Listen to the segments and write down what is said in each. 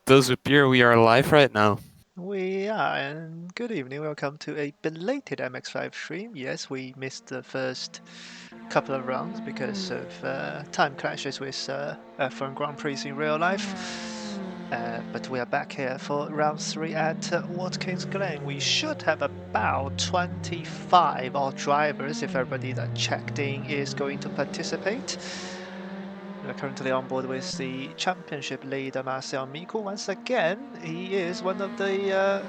does appear we are live right now. We are, and good evening. Welcome to a belated MX5 stream. Yes, we missed the first couple of rounds because of time clashes with F1 Grand Prix in real life. But we are back here for round 3 at Watkins Glen. We should have about 25 odd drivers if everybody that checked in is going to participate. We're currently on board with the championship leader Marcel Miku. Once again, he is one of the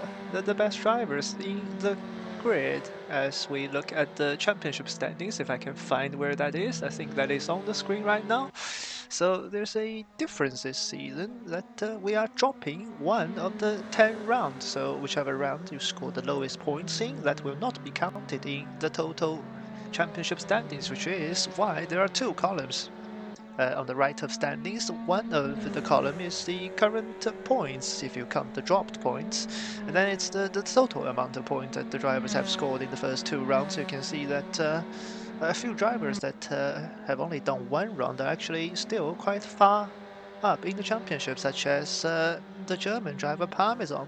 best drivers in the grid. As we look at the championship standings, if I can find where that is, I think that is on the screen right now. So there's a difference this season that we are dropping one of the 10 rounds. So whichever round you score the lowest points in, that will not be counted in the total championship standings, which is why there are two columns on the right of standings. One of the column is the current points, if you count the dropped points, and then it's the total amount of points that the drivers have scored in the first two rounds. You can see that a few drivers that have only done one round are actually still quite far up in the championship, such as the German driver Parmesan,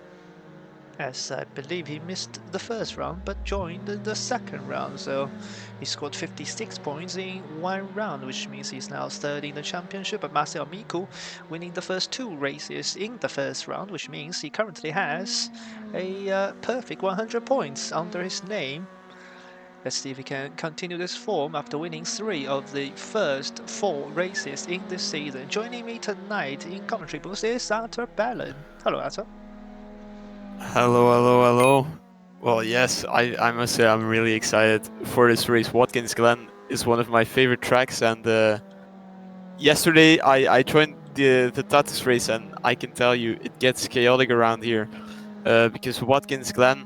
as I believe he missed the first round but joined the second round. So he scored 56 points in one round, which means he's now third in the championship. But Marcel Miku winning the first two races in the first round, which means he currently has a perfect 100 points under his name. Let's see if he can continue this form after winning 3 of the first 4 races in this season. Joining me tonight in commentary booth is Arthur Ballon. Hello, Arthur. Hello, hello, hello. Well, yes, I must say I'm really excited for this race. Watkins Glen is one of my favorite tracks, and yesterday I joined the Tatis race, and I can tell you it gets chaotic around here because Watkins Glen,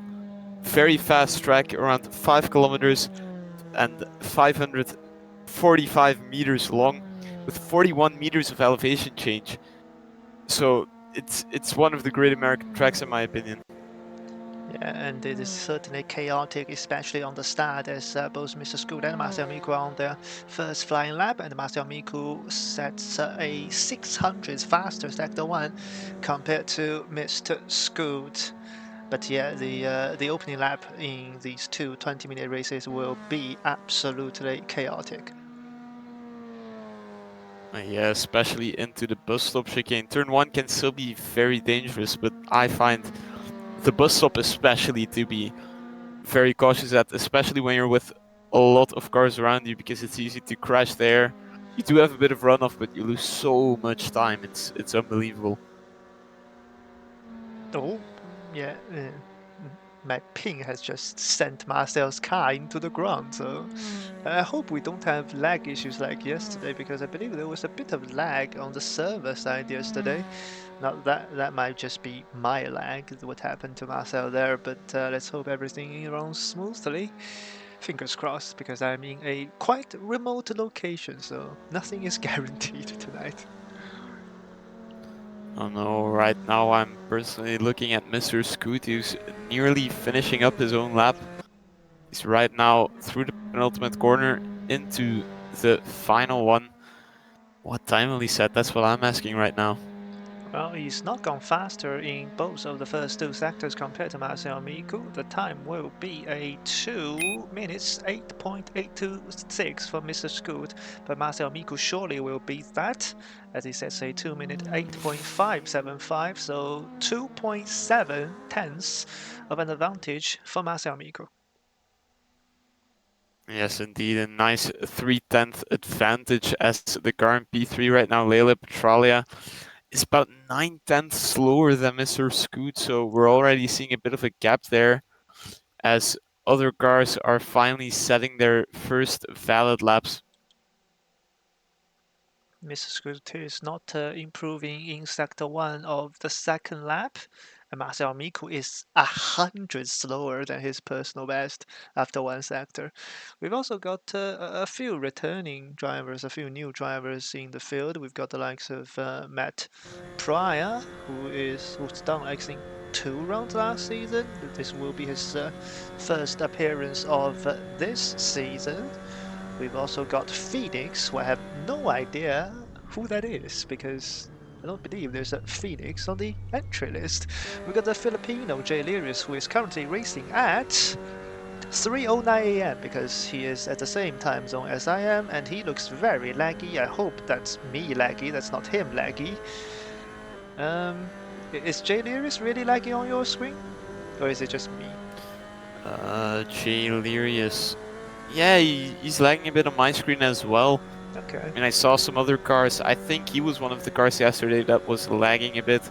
very fast track, around 5 kilometers and 545 meters long, with 41 meters of elevation change. So it's one of the great American tracks in my opinion. Yeah, and it is certainly chaotic, especially on the start, as both Mr. Scoot and Marcel Miku are on their first flying lap, and Marcel Miku sets a 600 faster sector one compared to Mr. Scoot. But yeah, the opening lap in these two 20-minute races will be absolutely chaotic. Yeah, especially into the bus stop chicane. Turn 1 can still be very dangerous, but I find the bus stop especially to be very cautious at, especially when you're with a lot of cars around you, because it's easy to crash there. You do have a bit of runoff, but you lose so much time. It's unbelievable. Oh, yeah. My ping has just sent Marcel's car into the ground, so I hope we don't have lag issues like yesterday, because I believe there was a bit of lag on the server side yesterday. Now that might just be my lag, what happened to Marcel there, but let's hope everything runs smoothly. Fingers crossed, because I'm in a quite remote location, so nothing is guaranteed tonight. Oh no, right now I'm personally looking at Mr. Scoot, who's nearly finishing up his own lap. He's right now through the penultimate corner into the final one. What time will he set? That's what I'm asking right now. Well, he's not gone faster in both of the first two sectors compared to Marcel Miku. The time will be a 2 minutes 8.826 for Mr. Scoot, but Marcel Miku surely will beat that, as he sets a 2 minute 8.575, so 2.7 tenths of an advantage for Marcel Miku. Yes, indeed, a nice 3/10 advantage as the car in P3 right now, Lele Petralia, is about 9/10 slower than Mr. Scoot, so we're already seeing a bit of a gap there as other cars are finally setting their first valid laps. Mr. Scoot is not improving in sector one of the second lap. And Marcel Miku is 100 slower than his personal best after one sector. We've also got a few returning drivers, a few new drivers in the field. We've got the likes of Matt Pryor, who's done I think 2 rounds last season. This will be his first appearance of this season. We've also got Phoenix, who I have no idea who that is, because I don't believe there's a Phoenix on the entry list. We got the Filipino Jay Lirius, who is currently racing at 3:09 a.m. because he is at the same time zone as I am, and he looks very laggy. I hope that's me laggy, that's not him laggy. Is Jay Lirius really laggy on your screen? Or is it just me? Jay Lirius. Yeah, he's lagging a bit on my screen as well. Okay. And I saw some other cars. I think he was one of the cars yesterday that was lagging a bit.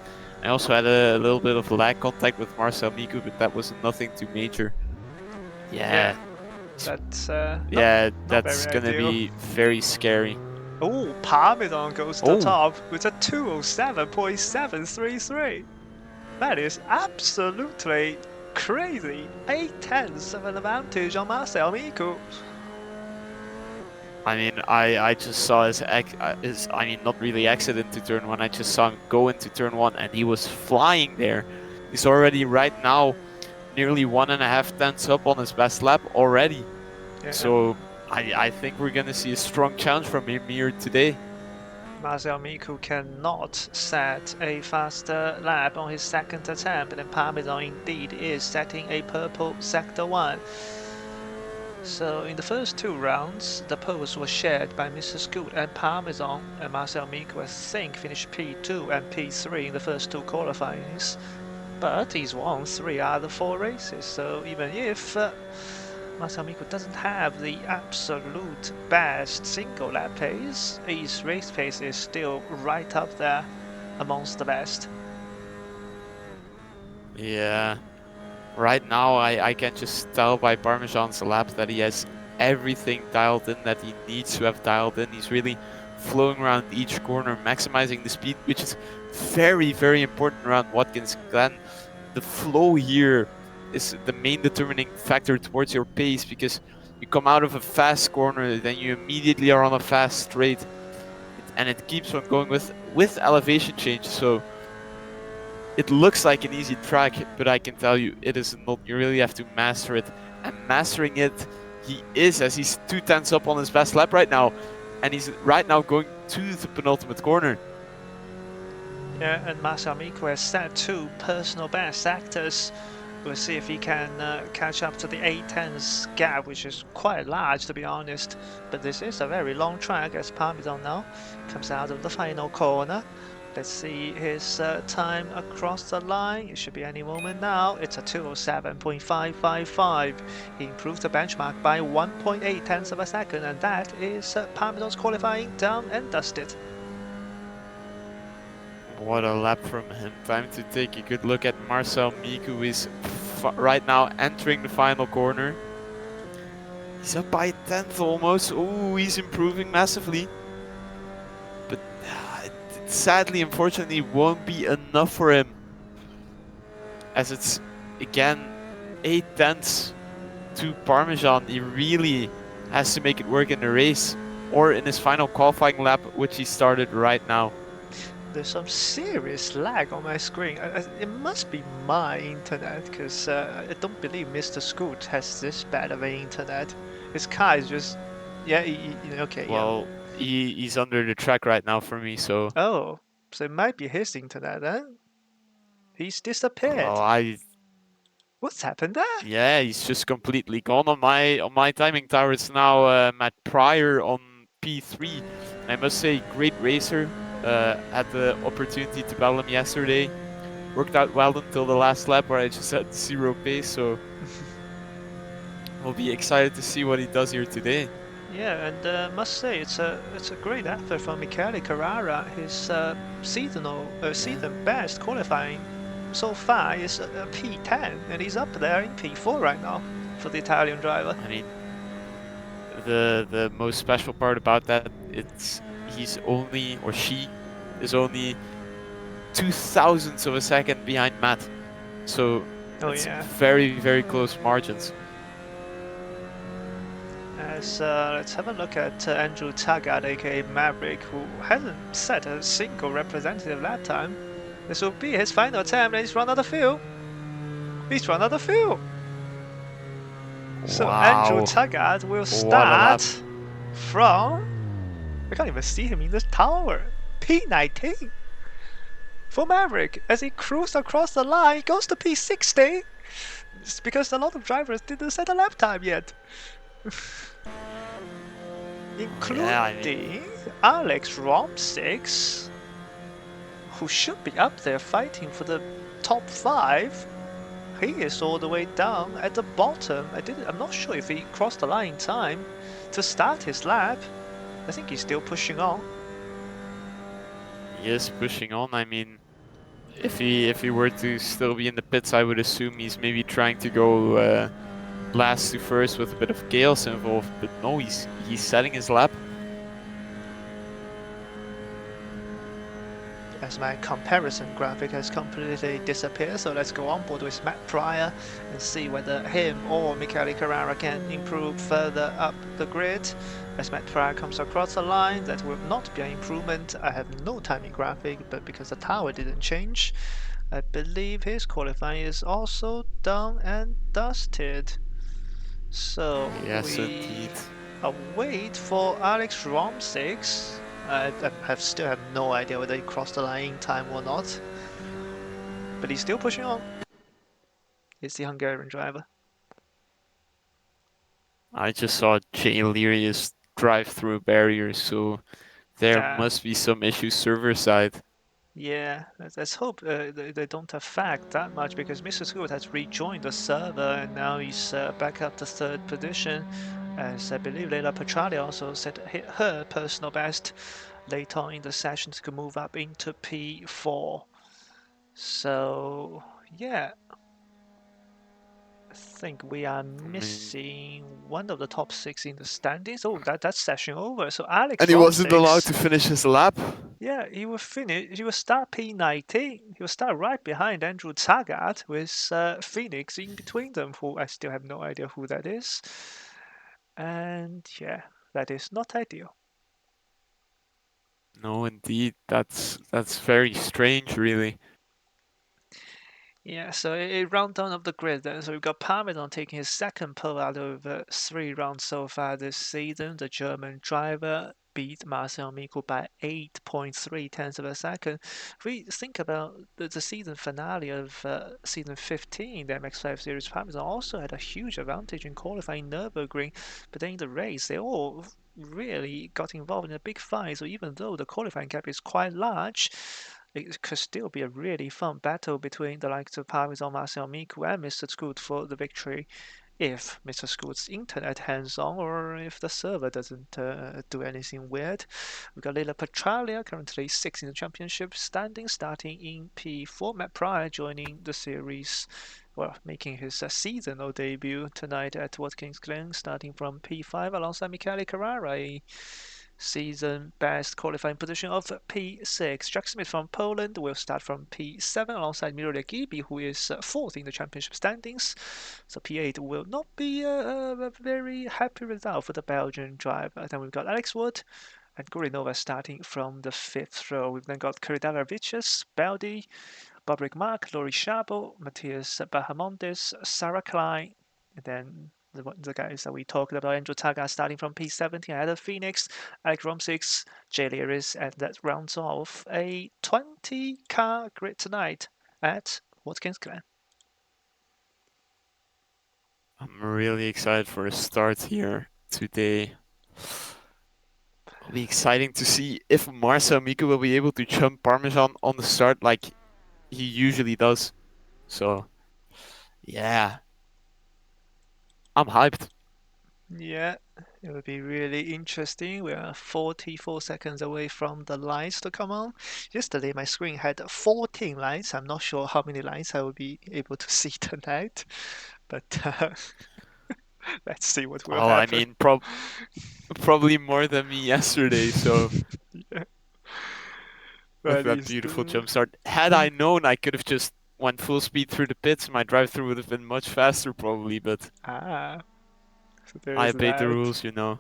I also had a little bit of lag contact with Marcel Miku, but that was nothing too major. Yeah. That's Yeah, not that's very gonna ideal. be very scary. Oh, Parmesan goes to the Oh, top with a 207.733. That is absolutely crazy. 8/10 of an advantage on Marcel Miku. I mean, I just saw his I mean, not really exit into turn one. I just saw him go into turn one, and he was flying there. He's already right now nearly 1.5 tenths up on his best lap already. Yeah. So I think we're gonna see a strong challenge from him here today. Marcel Miku cannot set a faster lap on his second attempt, and Parmesan indeed is setting a purple sector 1. So in the first 2 rounds, the poles were shared by Mr. Scoot and Parmesan, and Marcel Miku, I think, finished P2 and P3 in the first 2 qualifyings. But he's won 3 out of the 4 races, so even if Marcel Miku doesn't have the absolute best single lap pace, his race pace is still right up there amongst the best. Yeah. Right now, I can just tell by Parmesan's lap that he has everything dialed in that he needs to have dialed in. He's really flowing around each corner, maximizing the speed, which is very, very important around Watkins. Glen, the flow here is the main determining factor towards your pace, because you come out of a fast corner, then you immediately are on a fast straight, and it keeps on going with elevation change. So it looks like an easy track, but I can tell you it is not. You really have to master it. And mastering it, he is, as he's 2 tenths up on his best lap right now. And he's right now going to the penultimate corner. Yeah, and Marcel Miku has set 2 personal best sectors. We'll see if he can catch up to the 8/10 gap, which is quite large to be honest. But this is a very long track, as Parmesan now comes out of the final corner. Let's see his time across the line. It should be any moment now. It's a 2:07.555. He improved the benchmark by 1.8 tenths of a second, and that is Parmesan's qualifying done and dusted. What a lap from him. Time to take a good look at Marcel Miku, who is right now entering the final corner. He's up by a tenth almost. Oh, he's improving massively. But sadly, unfortunately, won't be enough for him, as it's again 8 tenths to Parmesan. He really has to make it work in the race or in his final qualifying lap, which he started right now. There's some serious lag on my screen. It must be my internet, because I don't believe Mr. Scoot has this bad of an internet. His car is just, yeah, okay, well, yeah. He's under the track right now for me, so. Oh, so it might be his internet then. He's disappeared. Well, What's happened there? yeah, he's just completely gone on my timing tower. It's now Matt Pryor on P3. I must say, great racer. Had the opportunity to battle him yesterday. Worked out well until the last lap, where I just had 0 pace. So we'll be excited to see what he does here today. Yeah, and must say it's a great effort from Michele Carrara. His season best qualifying so far is a P10, and he's up there in P4 right now for the Italian driver. I mean, the most special part about that, he's only, or she is only 0.02 of a second behind Matt. So it's very, very close margins. Let's have a look at Andrew Taggart, aka Maverick, who hasn't set a single representative lap time. This will be his final attempt, and he's run out of fuel. He's run out of fuel. So wow. Andrew Taggart will start from, I can't even see him in this tower, P19. for Maverick as he cruised across the line, goes to P60. It's because a lot of drivers didn't set a lap time yet, Yeah, I mean, including Alex Romsix, who should be up there fighting for the top 5. He is all the way down at the bottom. I'm not sure if he crossed the line in time to start his lap. I think he's still pushing on. he is pushing on. I mean, if he were to still be in the pits, I would assume he's maybe trying to go last to first with a bit of chaos involved. But no, he's setting his lap. As my comparison graphic has completely disappeared, so let's go on board with Matt Pryor and see whether him or Michele Carrara can improve further up the grid. As Matt Pryor comes across the line, that will not be an improvement. I have no timing graphic, but because the tower didn't change, I believe his qualifying is also done and dusted. So Yes, we indeed. await for Alex Romsix. I still have no idea whether he crossed the line in time or not, but he's still pushing on. He's the Hungarian driver. I just saw Jay Lirius drive through barriers, so there Yeah, must be some issues server side. yeah. Let's hope they don't affect that much because Mr. Stewart has rejoined the server and now he's back up to third position. As I believe Leila Petrali also set hit her personal best later on in the session to move up into P4. So yeah, I think we are I mean, missing one of the top 6 in the standings. Oh, that's session over. So Alex and he wasn't allowed Romsix, to finish his lap. yeah, he will finish. He will start P90. He will start right behind Andrew Taggart with Phoenix in between them, who I still have no idea who that is. And yeah, that is not ideal. No, indeed, that's very strange, really. Yeah, so a rundown of the grid then. So we've got Parmesan taking his second pole out of 3 rounds so far this season. The German driver beat Marcel Miko by 8.3 tenths of a second. If we think about the season finale of season 15, the MX5 series, Parmesan also had a huge advantage in qualifying Nürburgring, but then in the race, they all really got involved in a big fight. So even though the qualifying gap is quite large, it could still be a really fun battle between the likes of Parmesan, Marcel Miku, and Mr. Scoot for the victory if Mr. Scoot's internet hands on or if the server doesn't do anything weird. We've got Lila Petralia, currently 6th in the championship standing, starting in P4. Matt Pryor joining the series, well, making his seasonal debut tonight at Watkins Glen, starting from P5 alongside Michele Carrara, season best qualifying position of P6. Jack Smith from Poland will start from P7 alongside Mirolia Gibi, who is fourth in the championship standings. So P8 will not be a very happy result for the Belgian driver. Then we've got Alex Wood and Gurinova starting from the fifth row. We've then got Kuridala Vicious, Baldi, Bobrik Mark, Laurie Szabo, Matthias Bahamondes, Sarah Klein, and then the guys that we talked about, Andrew Taga starting from P17 ahead of Phoenix, Alec Romsix, Jay Learis, and that rounds off a 20-car grid tonight at Watkins Glen. I'm really excited for a start here today. It'll be exciting to see if Marcel Mika will be able to jump Parmesan on the start like he usually does. So, yeah, I'm hyped. Yeah, it will be really interesting. We are 44 seconds away from the lights to come on. Yesterday, my screen had 14 lights. I'm not sure how many lights I will be able to see tonight, but let's see what will Oh, I happen. mean, probably more than me yesterday. So, Yeah, with but that it's beautiful the jump start, had I known, I could have just went full speed through the pits. My drive through would have been much faster, probably. But ah, so there I is obeyed the that. rules, you know.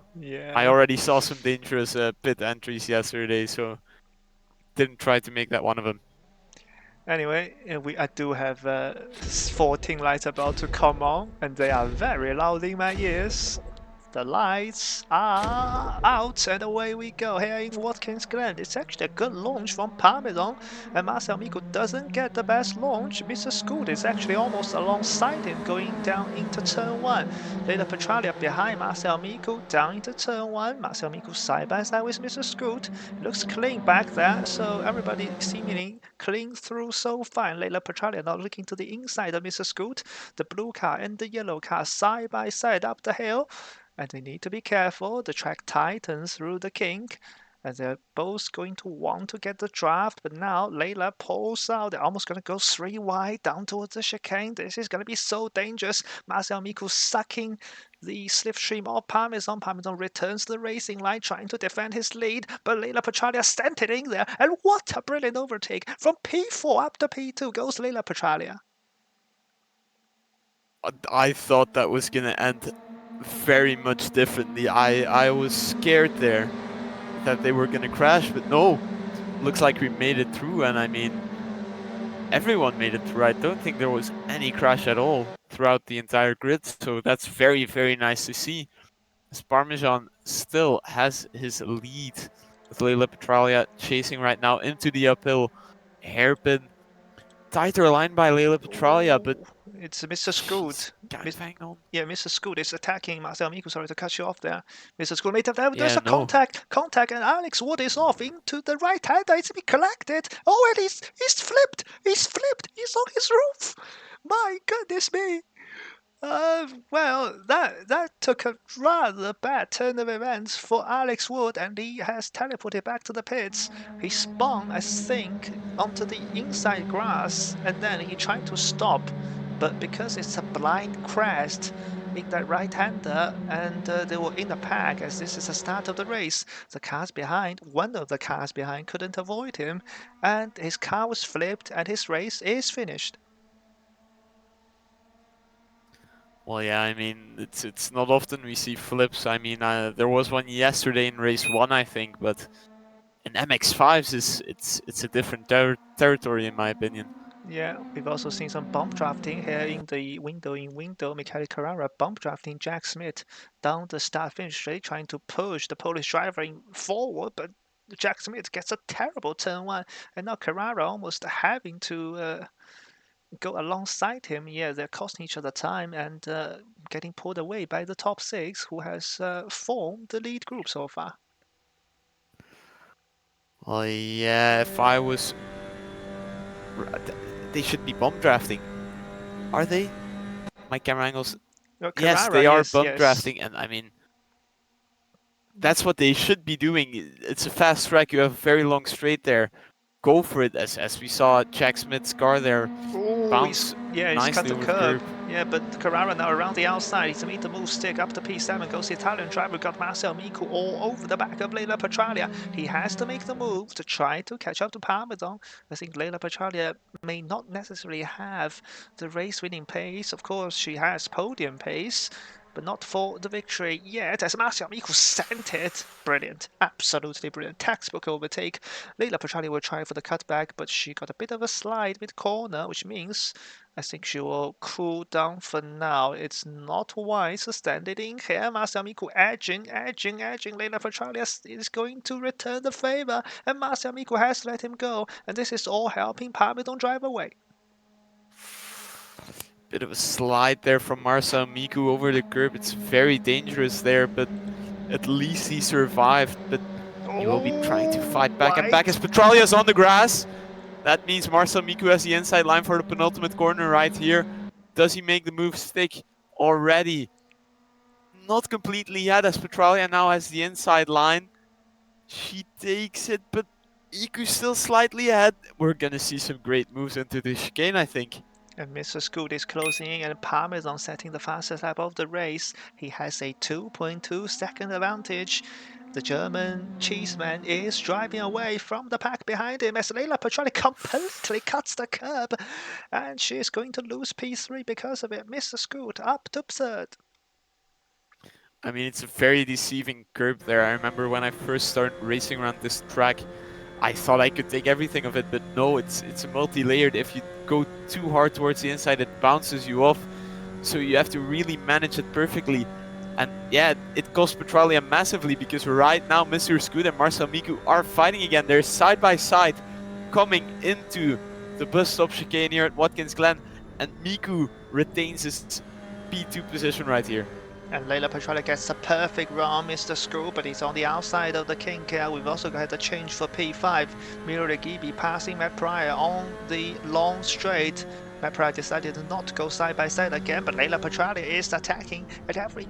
I Yeah. already saw some dangerous pit entries yesterday, so didn't try to make that one of them. Anyway, I do have 14 lights about to come on, and they are very loud in my ears. The lights are out, and away we go here in Watkins Glen. It's actually a good launch from Parmesan, and Marcel Miko doesn't get the best launch. Mr. Scoot is actually almost alongside him going down into turn 1. Leila Petralia behind Marcel Miko down into turn 1. Marcel Miko side by side with Mr. Scoot. It looks clean back there, so everybody seemingly clean through so far. And Leila Petralia now looking to the inside of Mr. Scoot. The blue car and the yellow car side by side up the hill. And they need to be careful. The track tightens through the kink. And they're both going to want to get the draft, but now Layla pulls out. They're almost going to go 3 wide down towards the chicane. This is going to be so dangerous. Marcel Miku sucking the slipstream of Parmesan. Parmesan returns to the racing line, trying to defend his lead, but Layla Petralia sent it in there. And what a brilliant overtake. From P4 up to P2 goes Layla Petralia. I thought that was going to end very much differently. I was scared there that they were going to crash, but no, looks like we made it through. And I mean, everyone made it through. I don't think there was any crash at all throughout the entire grid, so that's very, very nice to see, as Parmesan still has his lead, with Leila Petralia chasing right now into the uphill. Hairpin, tighter line by Leila Petralia, but it's Mr. Scoot. Kind of hang on. Yeah, Mr. Scoot is attacking Marcel Miku. Sorry to cut you off there. Mr. Scoot made there's Yeah, a contact, and Alex Wood is off into the right hand. It's to be collected. Oh, and he's flipped. He's on his roof. My goodness me. Well, that took a rather bad turn of events for Alex Wood, and he has teleported back to the pits. He spun, I think, onto the inside grass, and then he tried to stop, but because it's a blind crest in that right-hander, and they were in the pack as this is the start of the race, the cars behind, one of the cars behind couldn't avoid him, and his car was flipped, and his race is finished. Well, yeah, I mean, it's not often we see flips. I mean, there was one yesterday in race 1, I think, but in MX5s, it's a different territory, in my opinion. Yeah, we've also seen some bump drafting here in the window. Michele Carrera bump drafting Jack Smith down the start-finish straight, trying to push the Polish driver forward, but Jack Smith gets a terrible turn 1, and now Carrera almost having to go alongside him. Yeah, they're costing each other time and getting pulled away by the top 6, who has formed the lead group so far. Well, yeah, if I was... They should be bump drafting. Are they? My camera angles... Well, yes, Carrera, they are yes, bump yes. drafting, and I mean... That's what they should be doing. It's a fast track, you have a very long straight there. Go for it, as we saw Jack Smith's car there bounce nicely over the curb. Yeah, but Carrera now around the outside. He's to meet the move stick up to P7. Goes the Italian driver. Got Marcel Miku all over the back of Leila Petralia. He has to make the move to try to catch up to Parmesan. I think Leila Petralia may not necessarily have the race-winning pace. Of course, she has podium pace, but not for the victory yet, as Marcel Miku sent it. Brilliant, absolutely brilliant. Textbook overtake. Leila Petralia will try for the cutback, but she got a bit of a slide mid-corner, which means I think she will cool down for now. It's not wise to stand it in here. Marcel Miku edging. Leila Petralia is going to return the favor, and Marcel Miku has to let him go, and this is all helping Parmesan drive away. Bit of a slide there from Marcel Miku over the curb. It's very dangerous there, but at least he survived. But he will be trying to fight back and back as Petralia is on the grass. That means Marcel Miku has the inside line for the penultimate corner right here. Does he make the move stick already? Not completely yet, as Petralia now has the inside line. She takes it, but Iku's still slightly ahead. We're gonna see some great moves into the chicane, I think. And Mr. Scoot is closing in, and Parmesan setting the fastest lap of the race. He has a 2.2 second advantage. The German cheeseman is driving away from the pack behind him as Leila Petralia completely cuts the curb, and she is going to lose P3 because of it. Mr. Scoot up to third. I mean, it's a very deceiving curb there. I remember when I first started racing around this track, I thought I could take everything of it, but no, it's a multi-layered. If you go too hard towards the inside, it bounces you off. So you have to really manage it perfectly. And yeah, it cost Petralia massively because right now Mr. Scoot and Marcel Miku are fighting again. They're side by side coming into the bus stop chicane here at Watkins Glen, and Miku retains his P2 position right here. And Leila Petrella gets a perfect run, Mr. Screw, but he's on the outside of the kink. We've also got the change for P5. Miro Gibi passing Matt Pryor on the long straight. Matt Pryor decided not to go side by side again, but Leila Petrella is attacking at every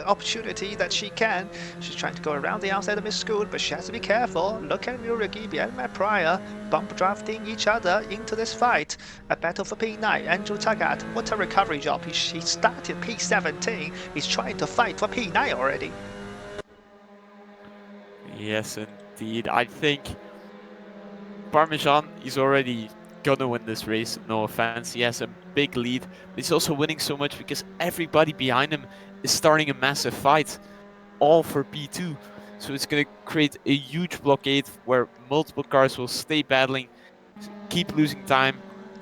opportunity that she can. She's trying to go around the outside of Miss School, but she has to be careful. Look at Miro Gibi and Matt Pryor bump drafting each other into this fight. A battle for P9. Andrew Taggart, what a recovery job. He started P17. He's trying to fight for P9 already. Yes, indeed. I think Parmesan is already gonna win this race. No offense. He has a big lead, but he's also winning so much because everybody behind him is starting a massive fight, all for P2. So it's gonna create a huge blockade where multiple cars will stay battling, keep losing time,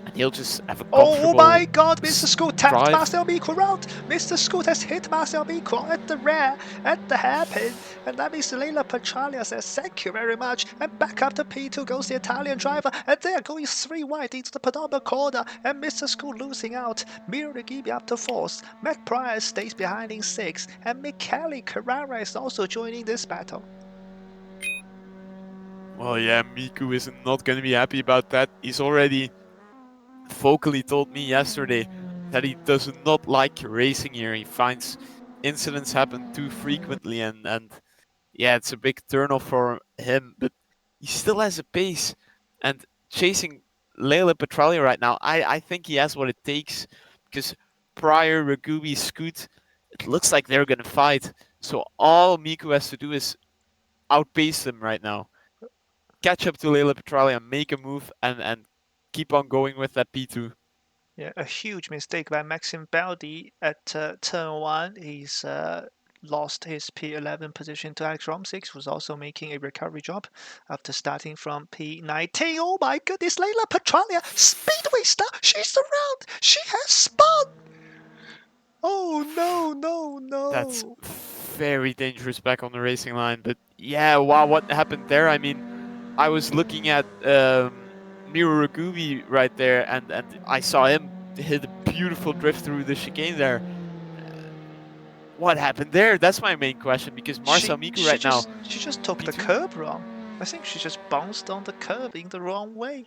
and he'll just have a Oh my comfortable god, Mr. Scoot tapped drive. Marcel Micro out. Mr. Scoot has hit Marcel Micro at the rear, at the hairpin. And that means Leila Petralia says thank you very much. And back up to P2 goes the Italian driver. And they are going 3 wide into the Padova corner. And Mr. Scoot losing out. Miro Gibi up to 4th. Matt Pryor stays behind in 6th. And Michele Carrara is also joining this battle. Well, yeah, Miku is not gonna be happy about that. He's already vocally told me yesterday that he does not like racing here. He finds incidents happen too frequently, and yeah, it's a big turnoff for him. But he still has a pace, and chasing Leila Petralia right now, I think he has what it takes because Pryor, Ragubi, Scoot, it looks like they're gonna fight. So all Miku has to do is outpace them right now, catch up to Leila Petralia, make a move, and keep on going with that P2. Yeah, a huge mistake by Maxim Baldi at turn 1. He's lost his P11 position to Alex Romsix, who's also making a recovery job after starting from P19. Oh my goodness, Leila Petralia, Speedway star, she's around, she has spun! Oh no, no, That's no. very dangerous back on the racing line. But yeah, wow, what happened there? I mean, I was looking at Miro Ragubi right there, and I saw him hit a beautiful drift through the chicane there. What happened there? That's my main question because She Marcel Miku she right now, just she just took the P2. curb wrong. I think she just bounced on the curb in the wrong way.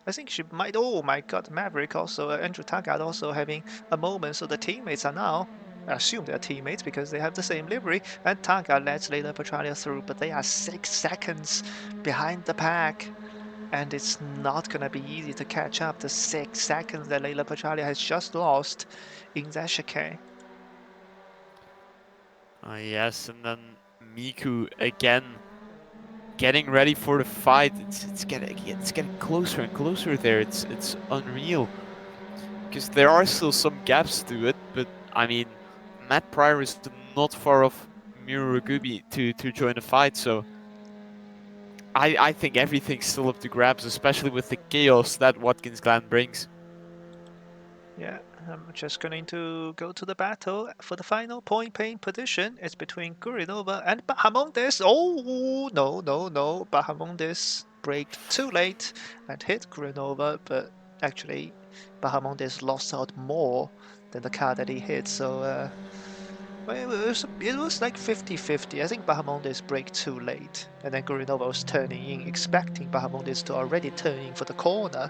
I think she might. Oh my God, Maverick also, Andrew Taggart also having a moment. So the teammates are now, I assume they're teammates because they have the same livery. And Taggart lets Leila Petralia through, but they are 6 seconds behind the pack. And it's not gonna be easy to catch up the 6 seconds that Leila Petralia has just lost in that chicane. Yes, and then Miku again getting ready for the fight. It's getting closer and closer there. It's unreal because there are still some gaps to it, but I mean, Matt Pryor is not far off Miro Ragubi to join the fight, so I think everything's still up to grabs, especially with the chaos that Watkins Glen brings. Yeah, I'm just going to go to the battle for the final point paying position. It's between Gurinova and Bahamondes. Oh, no, no, no. Bahamondes braked too late and hit Gurinova, but actually, Bahamondes lost out more than the car that he hit. So, well, it was like 50-50. I think Bahamondes braked too late, and then Gurinova was turning in, expecting Bahamondes to already turn in for the corner.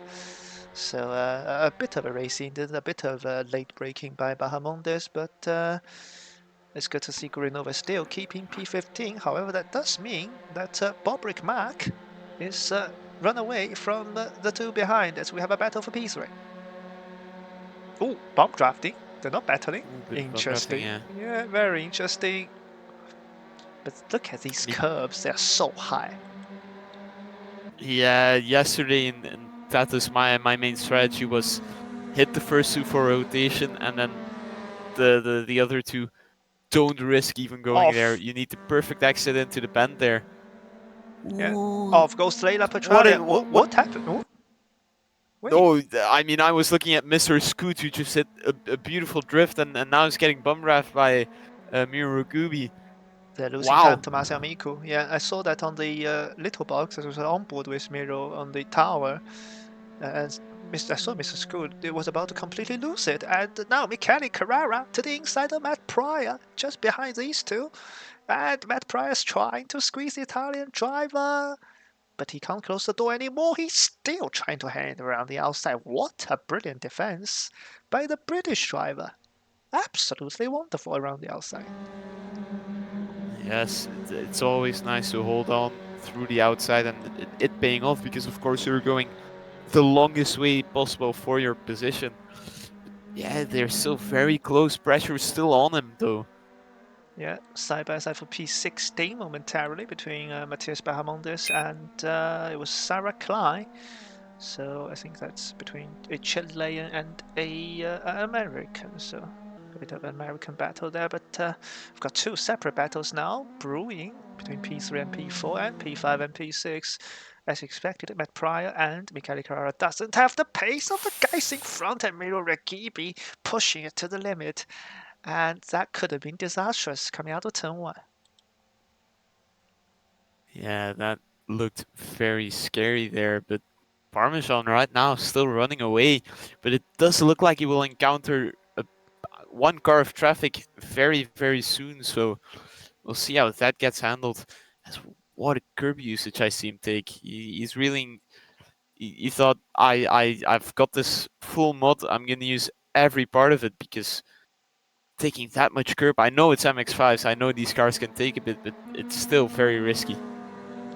So a bit of a racing, a bit of late braking by Bahamondes, but it's good to see Gurinova still keeping P15. However, that does mean that Bobrick Mark is run away from the two behind as we have a battle for P3. Oh, bump drafting. They're not battling. Ooh, bit of bum drafting, Interesting. yeah. Yeah, very interesting. But look at these Me- curves. They're so high. Yeah, yesterday in Tatus, my main strategy was hit the first two for rotation, and then the other two don't risk even going there. Off. You need the perfect exit into the bend there. Yeah. Ooh, Off goes Leila what Petralia. a what? What happened? Oh, wait. No, I mean I was looking at Mr. Scoot who just hit a beautiful drift, and now he's getting bum drafted by Mirugubi. They're losing time Wow. to Marcel Miku. Yeah, I saw that on the little box that was on board with Miro on the tower. And I saw Mr. Scoot. It was about to completely lose it. And now Michele Carrera to the inside of Matt Pryor, just behind these two. And Matt Pryor's trying to squeeze the Italian driver. But he can't close the door anymore. He's still trying to hand around the outside. What a brilliant defense by the British driver. Absolutely wonderful around the outside. Yes, it's always nice to hold on through the outside and it paying off because, of course, you're going the longest way possible for your position. But yeah, they're still very close. Pressure still on him, though. Yeah, side by side for P16 momentarily between Matthias Bahamondes and it was Sarah Klein. So I think that's between a Chilean and a American. So a bit of an American battle there, but we've got two separate battles now brewing between P3 and P4 and P5 and P6. As expected, Matt Pryor and Michele Carrera doesn't have the pace of the guys in front and Miro Regibi pushing it to the limit. And that could have been disastrous coming out of turn one. Yeah, that looked very scary there, but Parmesan right now still running away, but it does look like he will encounter one car of traffic very, very soon, so we'll see how that gets handled. As what a curb usage I see him take. He's really he thought I've got this full mod. I'm gonna use every part of it because taking that much curb. I know it's MX5s. I know these cars can take a bit, but it's still very risky.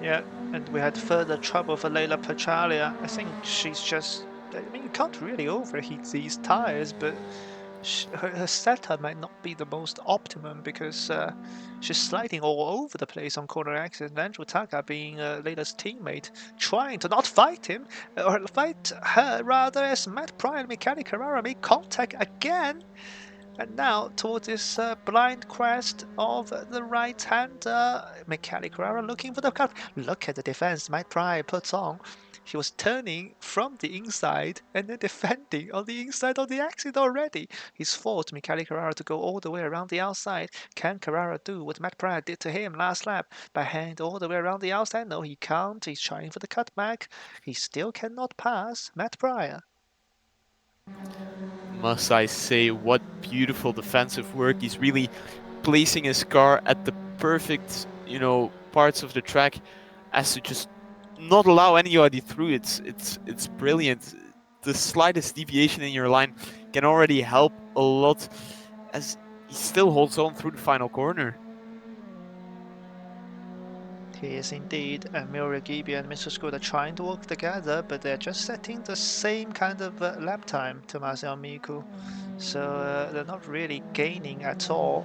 Yeah, and we had further trouble for Leila Pachalia. I think she's just. I mean, you can't really overheat these tires, but her setup might not be the most optimum because she's sliding all over the place on corner exits. And Andrew Taka, being Leila's teammate, trying to not fight him, or fight her rather, as Matt Pryor and Michele Carrera make contact again. And now towards this blind crest of the right-hander, Michele Carrera looking for the cut. Look at the defense Mike Pryor puts on. He was turning from the inside and then defending on the inside of the exit already. He's forced Michele Carrera to go all the way around the outside. Can Carrera do what Matt Pryor did to him last lap by hand all the way around the outside? No, he can't. He's trying for the cutback. He still cannot pass Matt Pryor. Must I say, what beautiful defensive work. He's really placing his car at the perfect, parts of the track as to just not allow anybody through. It's brilliant. The slightest deviation in your line can already help a lot as he still holds on through the final corner. He is indeed, and Muragibi and Mr. Scott are trying to work together, but they're just setting the same kind of lap time to Marcel Miku. So they're not really gaining at all.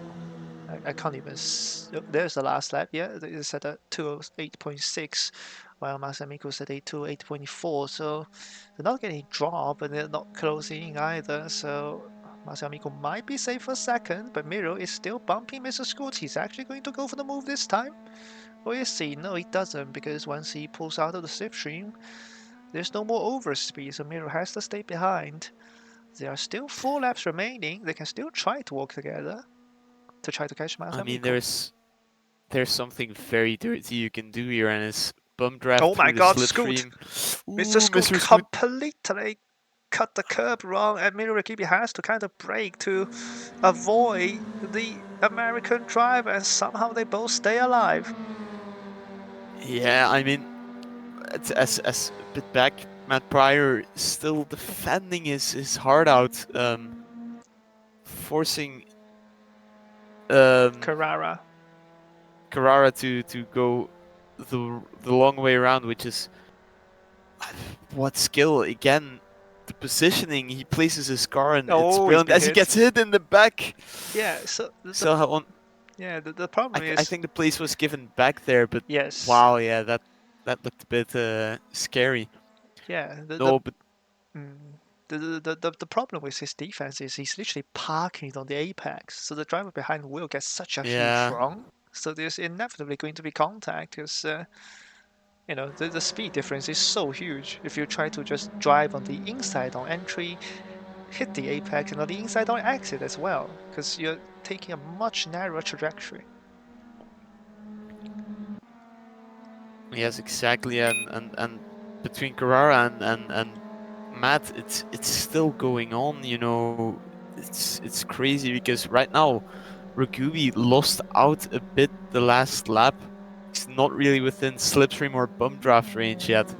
I can't even. Oh, there's the last lap. Yeah, it's at a 208.6, while Marcel Miku at a 208.4. So they're not getting drop, and they're not closing in either. So Marcel Miku might be safe for second, but Miro is still bumping Mr. Scott. He's actually going to go for the move this time. Or is he? No, he doesn't, because once he pulls out of the slipstream, there's no more overspeed, so Miro has to stay behind. There are still 4 laps remaining. They can still try to work together to try to catch I mean, Masamico. there's something very dirty you can do here, and it's bump draft Oh my through the god, Scoot! slipstream. Mr. Ooh, Scoot Mr. Scoot. completely cut the curb wrong, and Miro Rakibi has to kind of brake to avoid the American driver, and somehow they both stay alive. Yeah, I mean, as a bit back, Matt Pryor still defending his heart out, forcing um, Carrara. Carrara to go the long way around, which is what skill again. The positioning he places his car in, it's Oh, he's brilliant been as he hit. gets hit in the back. Yeah, so So on, yeah, the problem I is, think the place was given back there, but yes, wow, yeah, that looked a bit scary. yeah, No, but mm, the problem with his defense is he's literally parking on the apex, so the driver behind will get such a huge yeah, run. So there's inevitably going to be contact because the speed difference is so huge. If you try to just drive on the inside on entry, hit the apex and on the inside on exit as well, because you're taking a much narrower trajectory. Yes, exactly. And between Carrara and Matt, it's still going on. You know, it's crazy because right now Ragubi lost out a bit the last lap. He's not really within slipstream or bump draft range yet,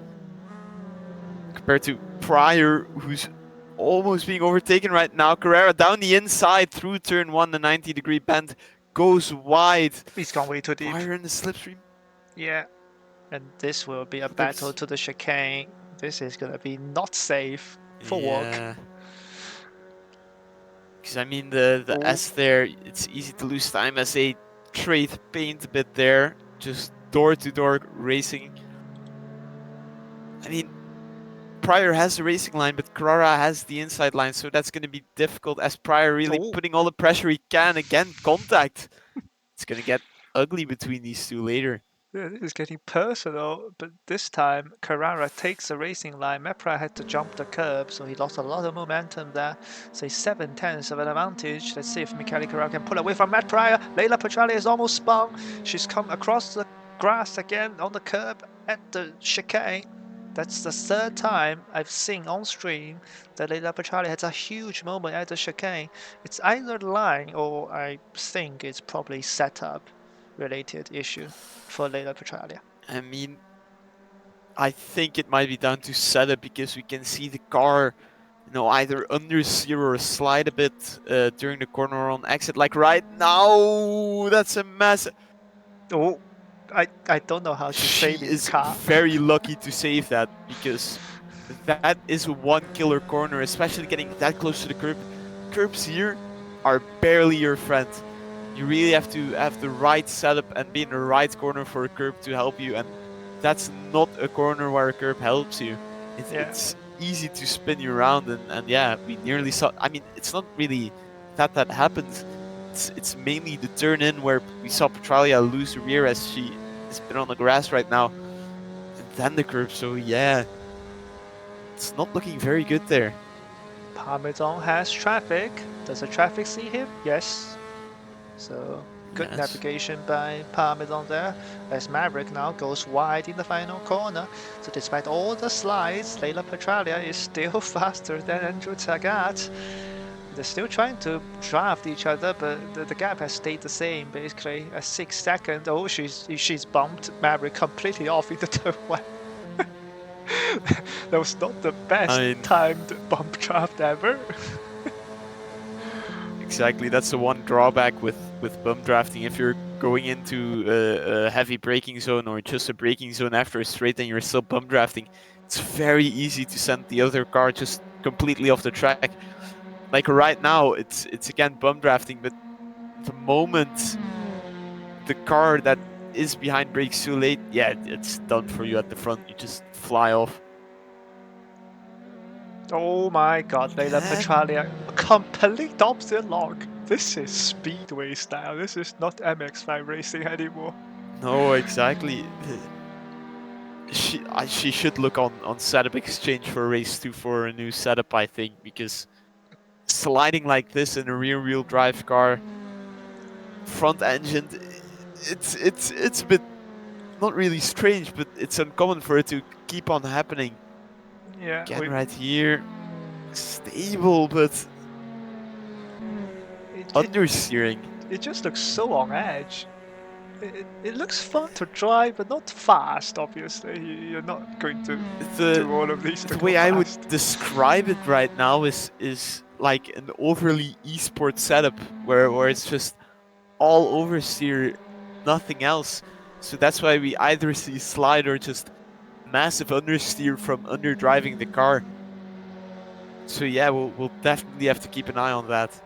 compared to Pryor, who's almost being overtaken right now. Carrera down the inside through turn one, the 90-degree bend goes wide. He's gone way too deep. Pryor in the slipstream. Yeah, and this will be a battle There's to the chicane. This is gonna be not safe for walk. yeah. Because I mean the Oh, S there, it's easy to lose time as they trade paint a bit there, just door to door racing. I mean, Pryor has the racing line, but Carrara has the inside line, so that's going to be difficult as Pryor really oh. putting all the pressure he can. Again, contact. It's going to get ugly between these two later. Yeah, this is getting personal, but this time Carrara takes the racing line. Mepra had to jump the curb, so he lost a lot of momentum there. Say 7/10 of an advantage. Let's see if Michele Carrara can pull away from Matt Pryor. Leila Petrali is almost spun. She's come across the grass again on the curb at the chicane. That's the third time I've seen on stream that Leila Petrali has a huge moment at the chicane. It's either line or I think it's probably setup related issue for Leila Petralia. I mean, I think it might be down to setup because we can see the car, you know, either understeer or slide a bit during the corner on exit. Like right now, that's a mess. Oh, I don't know how she's She saving the is car. very lucky to save that because that is one killer corner, especially getting that close to the curb. Curbs here are barely your friend. You really have to have the right setup and be in the right corner for a curb to help you, and that's not a corner where a curb helps you. Yeah. It's easy to spin you around, and yeah, we nearly saw. I mean, it's not really that happened. It's mainly the turn in where we saw Petralia lose the rear as she has been on the grass right now, and then the curb. So yeah, it's not looking very good there. Parmesan has traffic. Does the traffic see him? Yes. So good Yes. navigation by Parmesan there, as Maverick now goes wide in the final corner. So despite all the slides, Leila Petralia is still faster than Andrew Tagat. They're still trying to draft each other, but the gap has stayed the same, basically. A 6 second. Oh, she's bumped Maverick completely off into turn one. That was not the best timed bump draft ever. Exactly, that's the one drawback with bump drafting. If you're going into a heavy braking zone or just a braking zone after a straight and you're still bump drafting, it's very easy to send the other car just completely off the track. Like right now, it's again bump drafting, but the moment the car that is behind brakes too late, yeah, it's done for you at the front. You just fly off. Oh my god, Leila Petralia, complete opposite log. This is speedway style. This is not MX5 racing anymore. No, exactly. She should look on setup exchange for race 2 for a new setup, I think, because sliding like this in a rear-wheel drive car, front engined, it's a bit not really strange, but it's uncommon for it to keep on happening. Yeah, Again, right here, stable, but understeering. It just looks so on edge. It looks fun to drive, but not fast, obviously. You're not going to do all of these to the go way fast. I would describe it right now is like an overly esports setup where it's just all oversteer, nothing else. So that's why we either see slide or just massive understeer from underdriving the car. So yeah, we'll definitely have to keep an eye on that.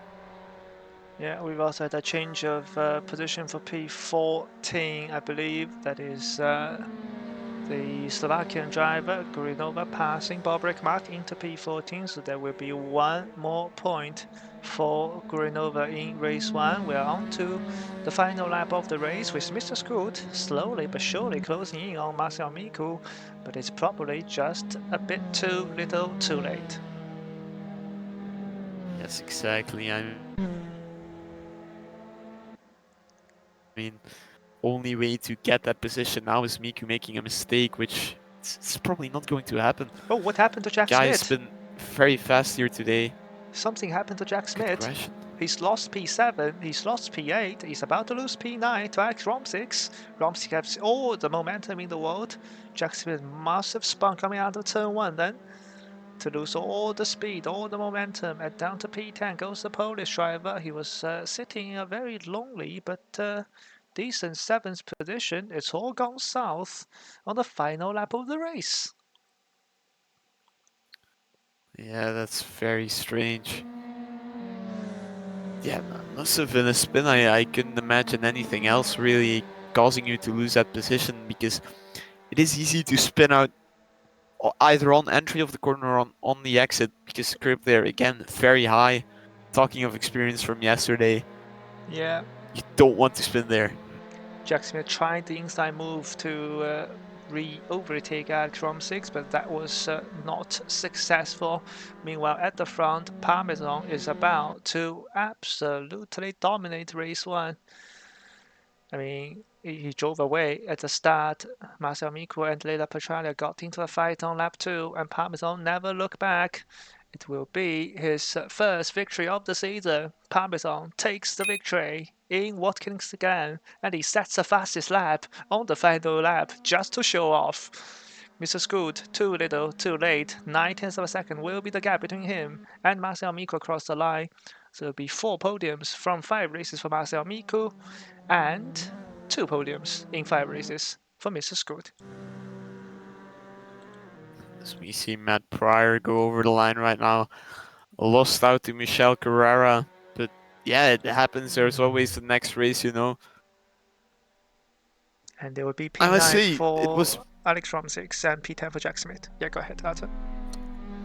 Yeah, we've also had a change of position for P14, I believe. That is the Slovakian driver, Gurinova, passing Bobrik Mark into P14. So there will be one more point for Gurinova in race 1. We're on to the final lap of the race with Mr. Scoot slowly but surely closing in on Marcel Miku, but it's probably just a bit too little too late. Yes, exactly. I mean, only way to get that position now is Miku making a mistake, which it's probably not going to happen. Oh, what happened to Jack Guy's Smith? been very fast here today. Something happened to Jack Good Smith. question. He's lost P7, he's lost P8, he's about to lose P9 to Alex Rom6. Rom6 has all the momentum in the world. Jack Smith must have spun coming out of turn 1 then to lose all the speed, all the momentum, and down to P10 goes the Polish driver. He was sitting in a very lonely but decent 7th position. It's all gone south on the final lap of the race. Yeah, that's very strange. Yeah, must have been a spin. I couldn't imagine anything else really causing you to lose that position, because it is easy to spin out either on entry of the corner or on the exit, because the grip there, again, very high. Talking of experience from yesterday, Yeah. you don't want to spin there. Jack Smith tried the inside move to overtake Alex Rom6, but that was not successful. Meanwhile, at the front, Parmesan is about to absolutely dominate race 1. I mean, he drove away at the start. Marcel Miko and Leila Petralia got into a fight on lap 2, and Parmesan never looked back. It will be his first victory of the season. Parmesan takes the victory in Watkins again, and he sets the fastest lap on the final lap just to show off. Mr. Scoot, too little, too late. 9 tenths of a second will be the gap between him and Marcel Miko across the line. So it'll be 4 podiums from 5 races for Marcel Miko and 2 podiums in 5 races for Mr. Scoot. As we see Matt Pryor go over the line right now, lost out to Michel Carrera, but yeah, it happens. There's always the next race, you know. And there will be I must P9 say, it was. for Alex Rom6 and P10 for Jack Smith. Yeah, go ahead, Arthur.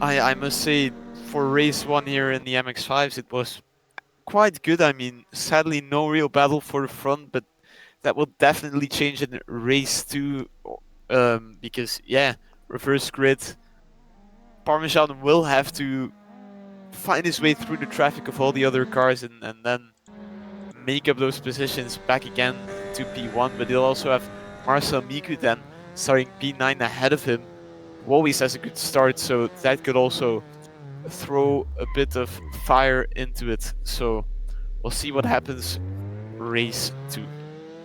I must say, for race 1 here in the MX5s, it was quite good. I mean, sadly, no real battle for the front, but that will definitely change in race 2, because yeah, reverse grid. Parmesan will have to find his way through the traffic of all the other cars and then make up those positions back again to P1, but he'll also have Marcel Miku then starting P9 ahead of him, who always has a good start, so that could also throw a bit of fire into it. So we'll see what happens race 2.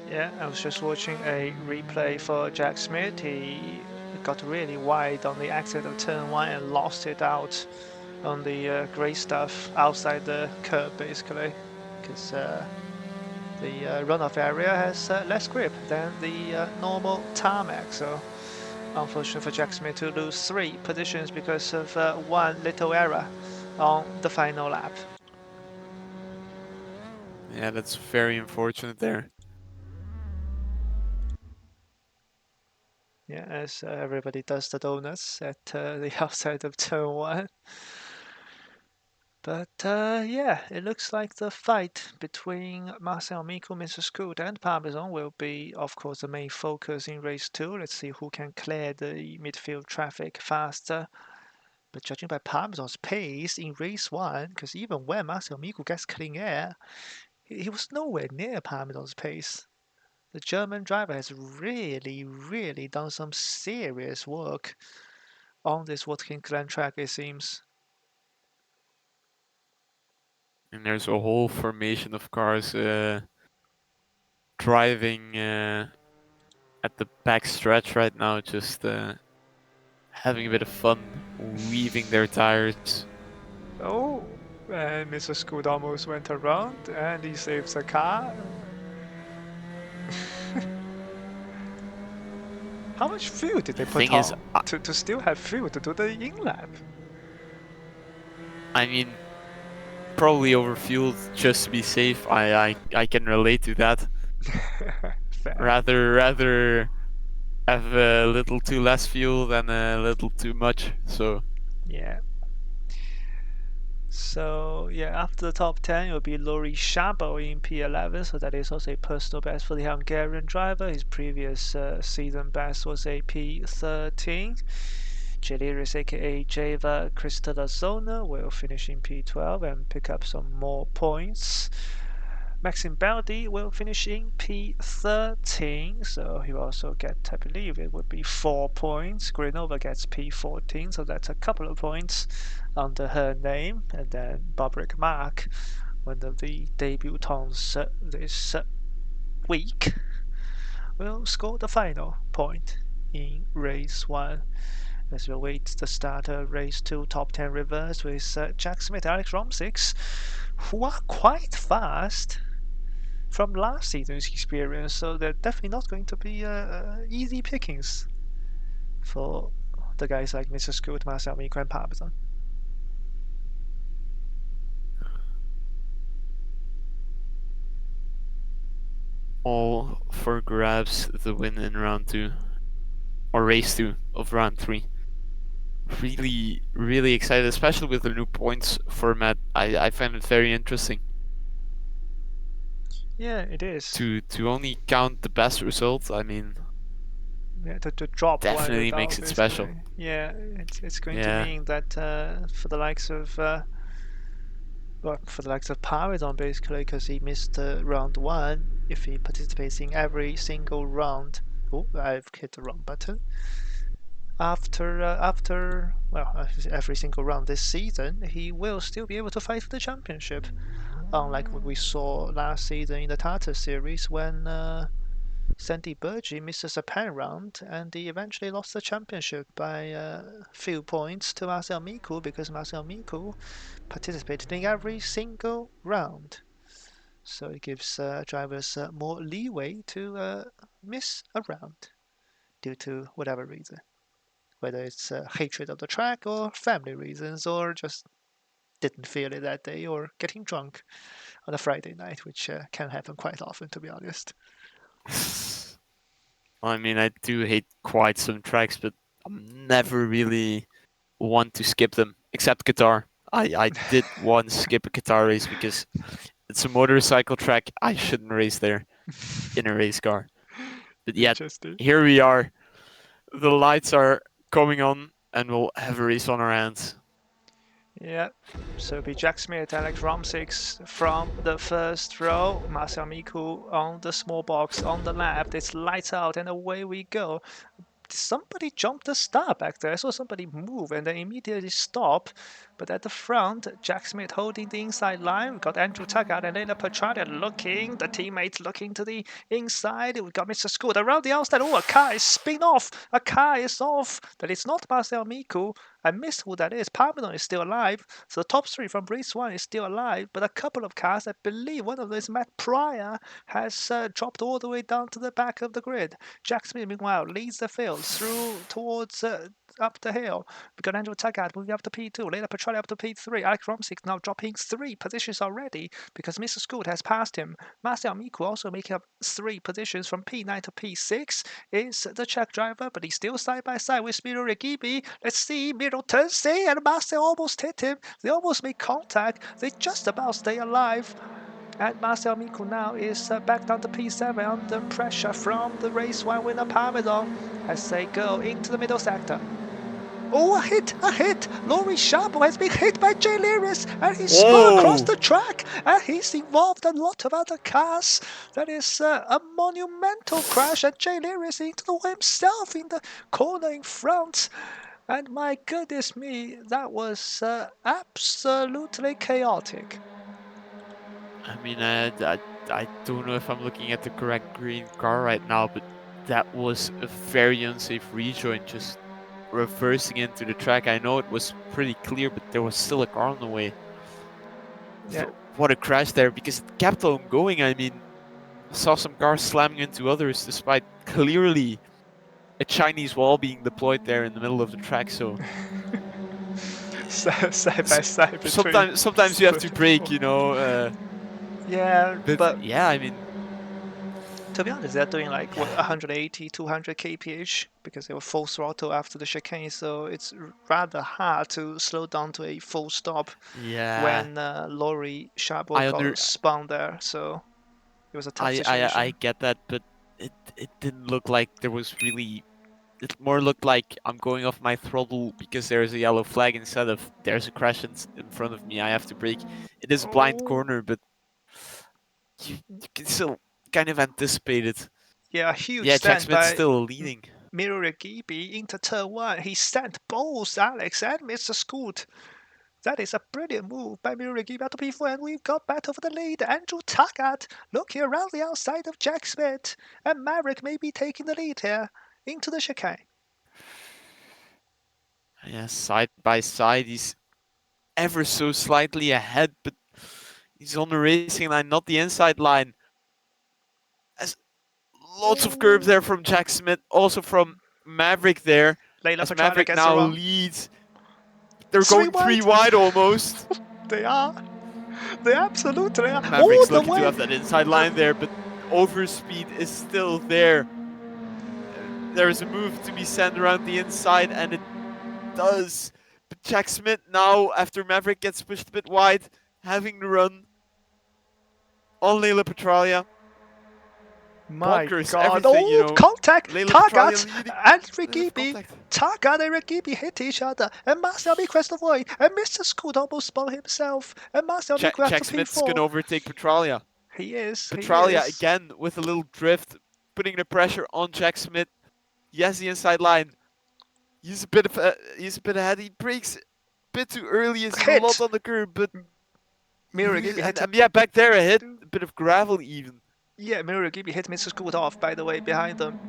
Yeah, I was just watching a replay for Jack Smith. He got really wide on the exit of turn 1 and lost it out on the grey stuff outside the curb, basically, because the runoff area has less grip than the normal tarmac. So unfortunate for Jack Smith to lose 3 positions because of one little error on the final lap. Yeah, that's very unfortunate there. Yeah, as everybody does the donuts at the outside of turn 1. But yeah, it looks like the fight between Marcel Miko, Mr. Scoot, and Parmesan will be, of course, the main focus in race 2. Let's see who can clear the midfield traffic faster. But judging by Parmesan's pace in race 1, because even when Marcel Miko gets clean air, he was nowhere near Parmesan's pace. The German driver has really, really done some serious work on this Watkins Glen track, it seems. And there's a whole formation of cars driving at the back stretch right now, just having a bit of fun, weaving their tires. Oh, and Mr. Scoot almost went around and he saves the car. How much fuel did they The put thing is, on to still have fuel to do the in lap? I mean, probably overfueled just to be safe. I can relate to that. Fair. Rather have a little too less fuel than a little too much. So Yeah. So yeah, after the top 10, it will be Lori Szabo in P11. So that is also a personal best for the Hungarian driver. His previous season best was a P13. Delirious aka Java Crystallazona will finish in P12 and pick up some more points. Maxim Baldi will finish in P13, so he will also get, I believe it would be 4 points. Grenova gets P14, so that's a couple of points under her name. And then Bobrick Mark, one of the debutants this week, will score the final point in race 1. As we await the start of race 2 top 10 reverse with Jack Smith, Alex Romsix, who are quite fast from last season's experience, so they're definitely not going to be easy pickings for the guys like Mr. Scoot, Marcel, Miko, and Parmesan. All for grabs the win in round 2, or race 2 of round 3. Really, really excited, especially with the new points format. I find it very interesting. Yeah, it is. To only count the best results, I mean, Yeah, to drop one definitely without makes it special. basically. Yeah, it's going to Yeah. mean that for the likes of Parmesan basically, because he missed round 1. If he participates in every single round, oh, I've hit the wrong button. After every single round this season, he will still be able to fight for the championship. Unlike what we saw last season in the Tata series when Sandy Burgee missed a Japan round and he eventually lost the championship by a few points to Marcel Miku because Marcel Miku participated in every single round. So it gives drivers more leeway to miss a round due to whatever reason, whether it's hatred of the track or family reasons or just didn't feel it that day or getting drunk on a Friday night, which can happen quite often, to be honest. I mean, I do hate quite some tracks, but I'm never really one to skip them, except Qatar. I did once skip a Qatar race because it's a motorcycle track. I shouldn't race there in a race car. But yet, Interesting. here we are. The lights are coming on, and we'll have a race on our hands. Yeah, so it'll be Jack Smith, Alex Romsix from the first row, Marcel Miku on the small box on the left. It's lights out and away we go. Somebody jumped the start back there. I saw somebody move and then immediately stop. But at the front, Jack Smith holding the inside line. We've got Andrew Taggart and Leila Petrarca looking. The teammates looking to the inside. We've got Mr. Scoot around the outside. Oh, a car is spin off. A car is off. That is not Marcel Miku. I missed who that is. Parmesan is still alive. So the top 3 from race 1 is still alive. But a couple of cars, I believe one of them is Matt Pryor, has dropped all the way down to the back of the grid. Jack Smith, meanwhile, leads the field through towards up the hill. We've got Andrew Taggart moving up to P2, Leila Petrarca up to P3. Alex Romsik now dropping 3 positions already because Mr. Scoot has passed him. Marcel Miku also making up 3 positions from P9 to P6 is the Czech driver, but he's still side by side with Miro Regibi. Let's see, Middleton, see, and Marcel almost hit him. They almost make contact. They just about stay alive. And Marcel Miku now is back down to P7 under pressure from the race 1 winner Parmesan as they go into the middle sector. Oh, a hit! Laurie Sharpo has been hit by Jay Lewis and he's spun across the track and he's involved a lot of other cars. That is a monumental crash and Jay Lewis into the wheel himself in the corner in front. And my goodness me, that was absolutely chaotic. I mean, I don't know if I'm looking at the correct green car right now, but that was a very unsafe rejoin, just reversing into the track. I know it was pretty clear, but there was still a car on the way. Yeah. So what a crash there, because it kept on going. I mean, I saw some cars slamming into others despite clearly a Chinese wall being deployed there in the middle of the track. So Side by side between sometimes you have to brake, you know. Yeah, But but yeah, I mean, to be honest, they're doing like what, yeah, 180, 200 kph because they were full throttle after the chicane, so it's rather hard to slow down to a full stop yeah. when Laurie Sharbo I got under spun there. So it was a tough I situation. get that, but it didn't look like there was really it more looked like I'm going off my throttle because there's a yellow flag instead of there's a crash in front of me. I have to brake. It is a blind Oh, corner, but you can still kind of anticipate it. yeah, a huge Yeah, Jack stand Smith's by still leading. Miragibi into turn one. He sent both Alex and Mr. Scoot. That is a brilliant move by Miragibi out to P4, and we've got battle for the lead. Andrew Taggart looking around the outside of Jack Smith, and Maverick may be taking the lead here into the chicane. Yeah, side by side, he's ever so slightly ahead, but he's on the racing line, not the inside line. As lots of curbs Oh, there from Jack Smith, also from Maverick there. Leila As Petrana Maverick gets the now run. leads, they're Three going three wide. wide almost. They are. They absolutely are. All Maverick's the lucky to way. have that inside line there, but overspeed is still there. There's a move to be sent around the inside, and it does. But Jack Smith now, after Maverick gets pushed a bit wide, having the run on Leila Petralia. My Bonkers, God! everything, Oh, contact! Leila Petralia Taggart leading. and They have Rigibi. contact. Taggart and Rigibi hit each other, and Marcel crest the void, and Mr. Scoot almost spun himself, and Marcel have to Jack Smith's P4. gonna overtake Petralia. He is, he Petralia is. again with a little drift, putting the pressure on Jack Smith. He has the inside line. He's a bit ahead. He brakes a bit too early. Is a lot Hit! on the curb, but Miragibi hit and yeah, back there a hit, a bit of gravel even. Yeah, Miragibi hit Mr. Scoot off, by the way, behind them.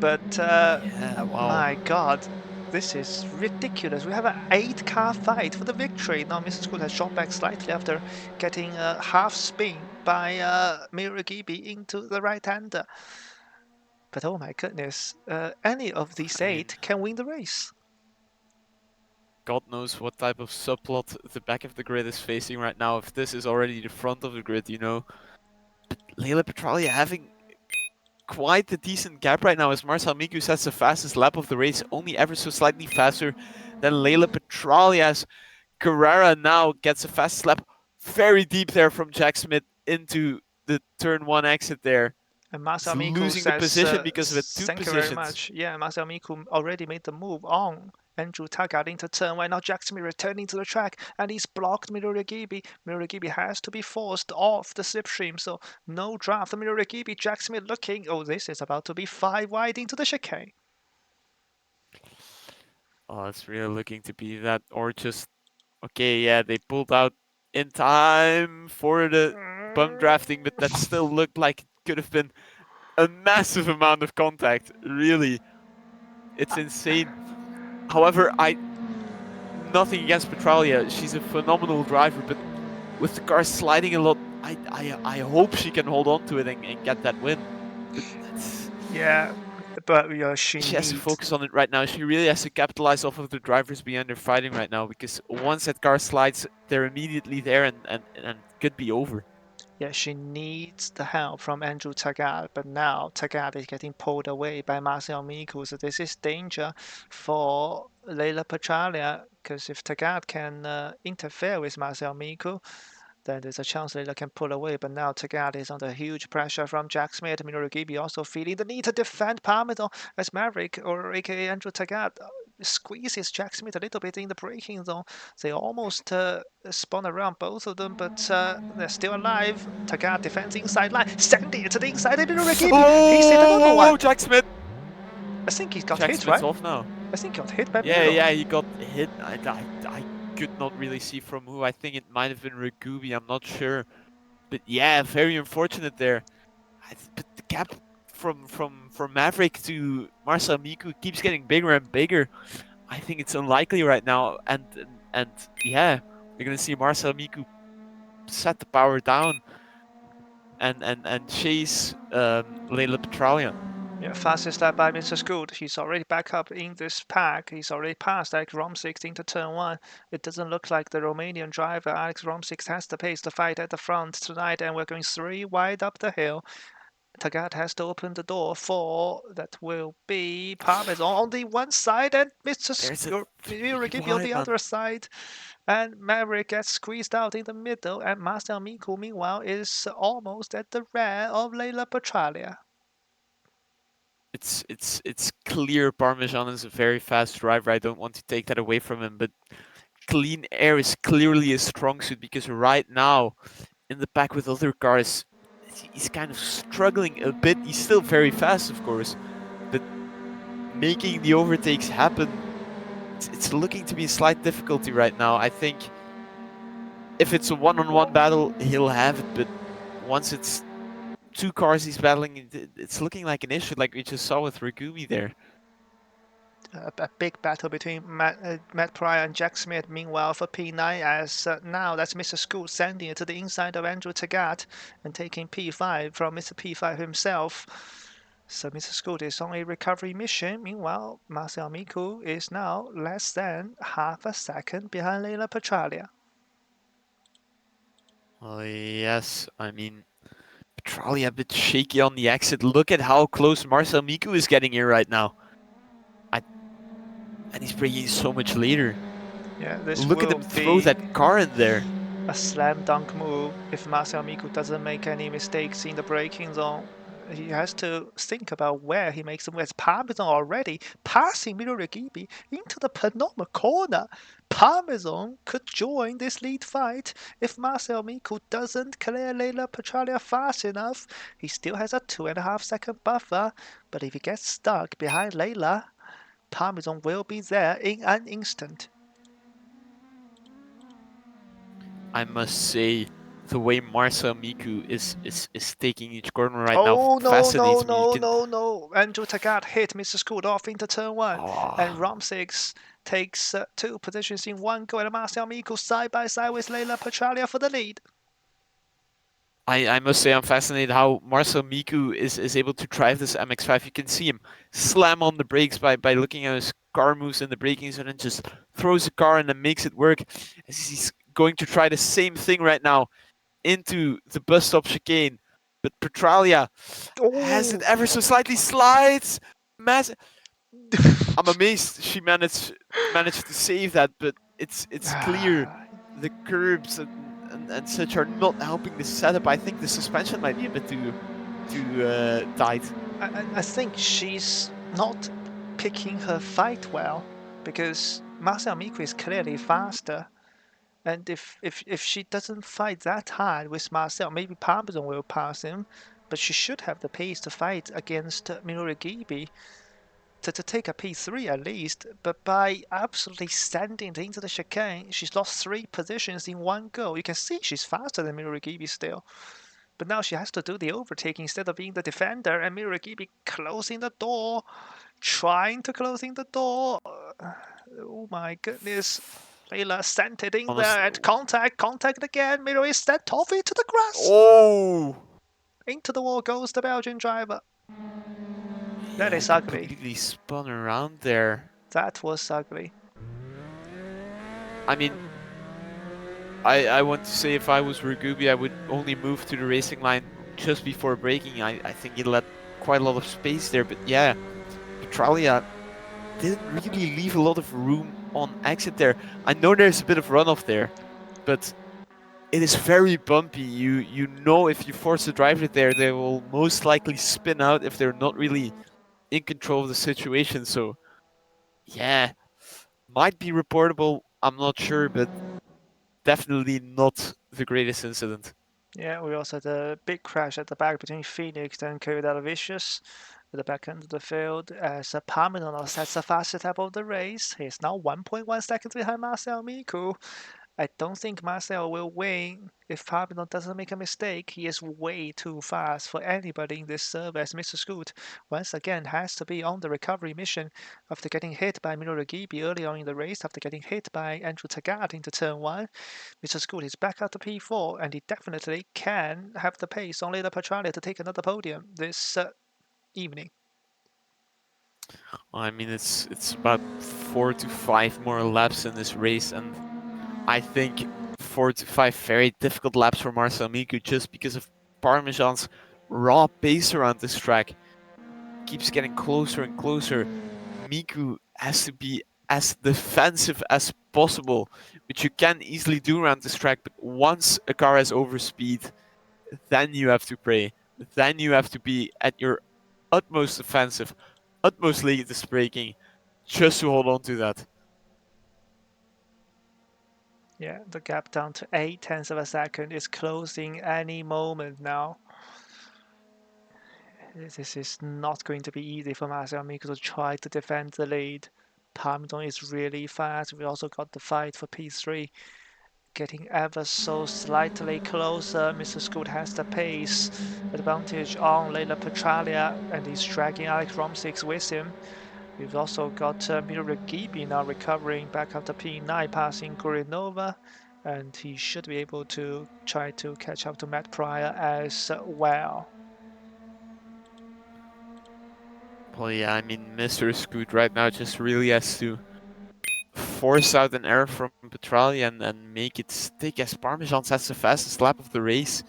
But, Yeah, wow. my God. This is ridiculous. We have an 8-car fight for the victory. Now Mr. Scoot has shot back slightly after getting a half spin by Miragibi into the right-hander. But oh my goodness, any of these I mean, 8 can win the race. God knows what type of subplot the back of the grid is facing right now. If this is already the front of the grid, But Leila Petralia having quite a decent gap right now as Marcel Miku sets the fastest lap of the race, only ever so slightly faster than Leila Petralia as Carrera now gets a fast lap very deep there from Jack Smith into the turn one exit there. And He's Marcel Miku losing the says, position because of it, two thank you very positions. much. Yeah, Marcel Miku already made the move on Andrew Taggart into turn one. Now Jack Smith returning to the track, and he's blocked Miragibi. Miragibi has to be forced off the slipstream, so no draft. Miragibi, Jack Smith looking. Oh, this is about to be 5 wide into the chicane. Oh, it's really looking to be that, or just, okay, yeah, they pulled out in time for the bump drafting, but that still looked like it could have been a massive amount of contact. Really, it's insane. However, nothing against Petralia. She's a phenomenal driver, but with the car sliding a lot, I hope she can hold on to it and get that win. But Yeah, but she she has to needs. focus on it right now. She really has to capitalize off of the drivers behind her fighting right now, because once that car slides, they're immediately there and could be over. Yeah, she needs the help from Andrew Taggart, but now Taggart is getting pulled away by Marcel Miku, so this is danger for Leila Petralia, because if Taggart can interfere with Marcel Miku, then there's a chance Leila can pull away, but now Taggart is under huge pressure from Jack Smith. Minoru Gibi also feeling the need to defend Parmesan as Maverick, or aka Andrew Taggart, squeezes Jack Smith a little bit in the braking zone. They almost spun around both of them, but they're still alive. Taggart defends inside line, send it to the inside of Minoru Gibi. He's hit another one. Jack Smith! I think he got Jack hit, Smith's right? off now. I think he got hit by Yeah, Miro. yeah, he got hit. I could not really see from who. I think it might have been Ragubi. I'm not sure. But yeah, very unfortunate there. But the gap from Maverick to Marcel Miku keeps getting bigger and bigger. I think it's unlikely right now. And yeah, we're gonna see Marcel Miku set the power down and chase Leila Petralia. Yeah, fastest lap by Mr. Scoot. He's already back up in this pack. He's already passed Alex Romsix into turn one. It doesn't look like the Romanian driver Alex Romsix has the pace to fight at the front tonight, and we're going 3 wide up the hill. Taggart has to open the door for that will be Parmesan on the one side and Mr. There's a three Miragibi on wide the man. other side. And Maverick gets squeezed out in the middle, and Marcel Miku, meanwhile, is almost at the rear of Leila Petralia. it's clear Parmesan is a very fast driver. I don't want to take that away from him, but clean air is clearly a strong suit because right now in the pack with other cars, he's kind of struggling a bit. He's still very fast, of course, but making the overtakes happen, it's looking to be a slight difficulty right now. I think if it's a one-on-one battle, he'll have it, but once it's two cars he's battling, it's looking like an issue, like we just saw with Ragumi there. A big battle between Matt Pryor and Jack Smith. Meanwhile, for P9, as now that's Mr. Scoot sending it to the inside of Andrew Tagat and taking P5 from Mr. P5 himself. So Mr. Scoot is on a recovery mission. Meanwhile, Marcel Miku is now less than half a second behind Leila Petralia. Well, yes, I mean, Petralia a bit shaky on the exit. Look at how close Marcel Miku is getting here right now. And he's braking so much later. Yeah, this Look at will him throw be that car in there. a slam dunk move if Marcel Miku doesn't make any mistakes in the braking zone. He has to think about where he makes them. Where's Parmesan already passing Mirorigibi into the penultimate corner? Parmesan could join this lead fight if Marcel Miku doesn't clear Leila Petralia fast enough. He still has a 2.5-second buffer, but if he gets stuck behind Leila, Parmesan will be there in an instant. I must say, the way Marcel Miku is taking each corner right now Oh, no, no, fascinates me. You no, can. no, no. Andrew Tagat hit Mr. Scoot off into turn one. And Oh, Rom6 takes two positions in one go. And Marcel Miku side by side with Leila Petralia for the lead. I must say I'm fascinated how Marcel Miku is able to drive this MX5. You can see him slam on the brakes by looking at his car moves in the braking zone and just throws the car and then makes it work. As he's going to try the same thing right now into the bus stop chicane. But Petralia has it Oh! ever so slightly, slides. I'm amazed she managed to save that, but it's clear the curbs and such are not helping the setup. I think the suspension might be a bit too tight. I think she's not picking her fight well because Marcel Miku is clearly faster. And if she doesn't fight that hard with Marcel, maybe Parmesan will pass him, but she should have the pace to fight against Mirorigibi to take a P3 at least. But by absolutely standing into the chicane, she's lost 3 positions in one go. You can see she's faster than Mirorigibi still. But now she has to do the overtaking instead of being the defender, and Mirorigibi closing the door, trying to closing the door. Oh my goodness. Leila sent it in Honest. there and contact again. Miro is sent off into the grass. Oh. Into the wall goes the Belgian driver. That Yeah, is ugly. completely spun around there. That was ugly. I mean, I want to say if I was Rugubi, I would only move to the racing line just before braking. I think he let quite a lot of space there, but yeah, Petralia didn't really leave a lot of room on exit there. I know there's a bit of runoff there, but it is very bumpy. You know if you force the driver there, they will most likely spin out if they're not really in control of the situation. So yeah, might be reportable. I'm not sure, but definitely not the greatest incident. Yeah, we also had a big crash at the back between Phoenix and Vicious at the back end of the field as Parmesan sets the fastest lap of the race. He's now 1.1 seconds behind Marcel Miku. I don't think Marcel will win if Parmesan doesn't make a mistake. He is way too fast for anybody in this server as Mr. Scoot once again has to be on the recovery mission after getting hit by Minoru early on in the race, after getting hit by Andrew Tagat into turn 1. Mr. Scoot is back up to P4 and he definitely can have the pace on Leila Petralia to take another podium this evening. I mean, it's about 4 to 5 more laps in this race, and I think 4 to 5 very difficult laps for Marcel Miku just because of Parmesan's raw pace around this track. Keeps getting closer and closer. Miku has to be as defensive as possible, which you can easily do around this track, but once a car has overspeed, then you have to pray. Then you have to be at your utmost offensive, utmost latest braking, just to hold on to that. Yeah, the gap down to 8 tenths of a second is closing any moment now. This is not going to be easy for Marcel Miko to try to defend the lead. Parmesan is really fast. We also got the fight for P3 getting ever so slightly closer. Mr. Scoot has the pace advantage on Leila Petralia, and he's dragging Alex Romsix with him. We've also got Mira Gibi now recovering back after P9, passing Gurinova, and he should be able to try to catch up to Matt Pryor as well. Well, yeah, I mean, Mr. Scoot right now just really has to force out an error from Petralia and make it stick, as Parmesan sets the fastest lap of the race.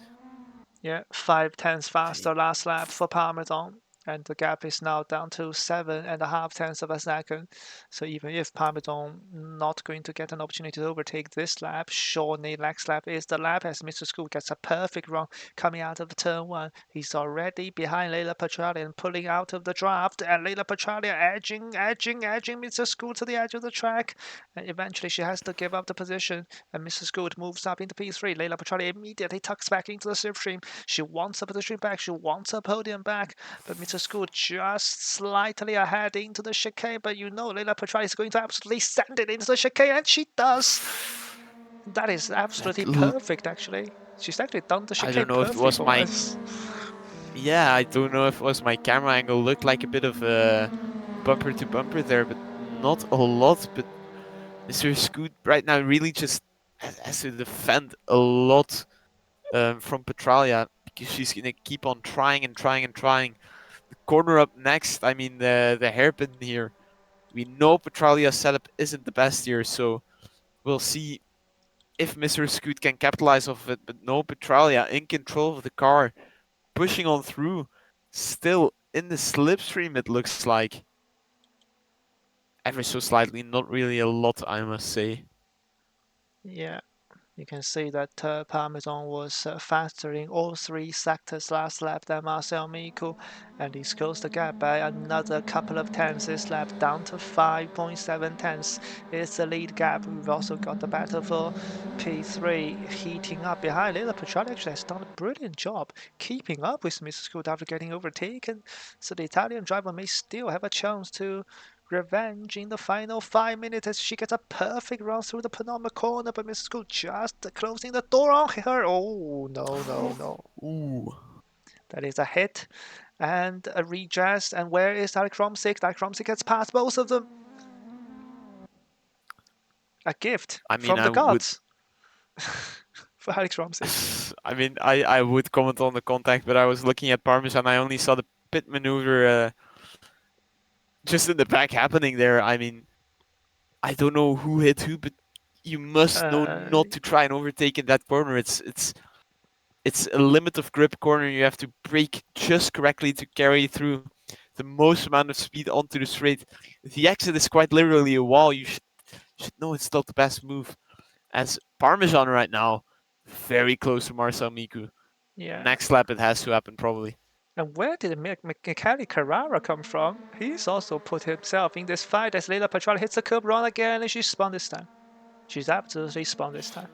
Yeah, 5 tenths I faster mean, last lap for Parmesan. And the gap is now down to 7.5 tenths of a second. So even if Parmesan not going to get an opportunity to overtake this lap, surely next lap is the lap as Mr. School gets a perfect run coming out of turn one. He's already behind Leila Petralia and pulling out of the draft. And Leila Petralia edging Mr. School to the edge of the track. And eventually she has to give up the position. And Mr. School moves up into P3. Leila Petralia immediately tucks back into the slipstream. She wants her position back. She wants her podium back. But Mr. School just slightly ahead into the chicane. But you know Leila Petralia is going to absolutely send it into the chicane. And she does. That is absolutely perfect, actually. She's actually done the I chicane don't know if it perfectly was for my once. yeah, I don't know if it was my camera angle. Looked like a bit of a bumper to bumper there, but not a lot. But Mr. Scoot right now really just has to defend a lot from Petralia, because she's gonna keep on trying and trying and trying. The corner up next, I mean the hairpin here. We know Petralia's setup isn't the best here, so we'll see if Mr. Scoot can capitalize off it. But no, Petralia in control of the car, pushing on through, still in the slipstream, it looks like. Ever so slightly, not really a lot, I must say. Yeah. You can see that Parmesan was faster in all three sectors last lap than Marcel Miko, and he's closed the gap by another couple of tenths this lap, down to 5.7 tenths. It's the lead gap. We've also got the battle for P3 heating up behind. Leila Petrali actually has done a brilliant job keeping up with Mr. Scott after getting overtaken, so the Italian driver may still have a chance to revenge in the final 5 minutes as she gets a perfect run through the penultimate corner, but Mrs. School just closing the door on her. Oh, no, no, no. Ooh. That is a hit and a redress. And where is Alex Romsik? Alex Romsik gets past both of them. A gift I mean, from I the would. gods for Alex Romsik. I mean, I would comment on the contact, but I was looking at Parmesan. I only saw the pit maneuver just in the back happening there. I mean, I don't know who hit who, but you must know Uh, not to try and overtake in that corner. It's a limit of grip corner. You have to brake just correctly to carry through the most amount of speed onto the straight. The exit is quite literally a wall. You should know it's not the best move. As Parmesan right now, very close to Marcel Miku. yeah. Next lap it has to happen probably. And where did Mikali Carrara come from? He's also put himself in this fight as Leila Petrali hits the curb run again, and she spun this time. She's absolutely spun this time.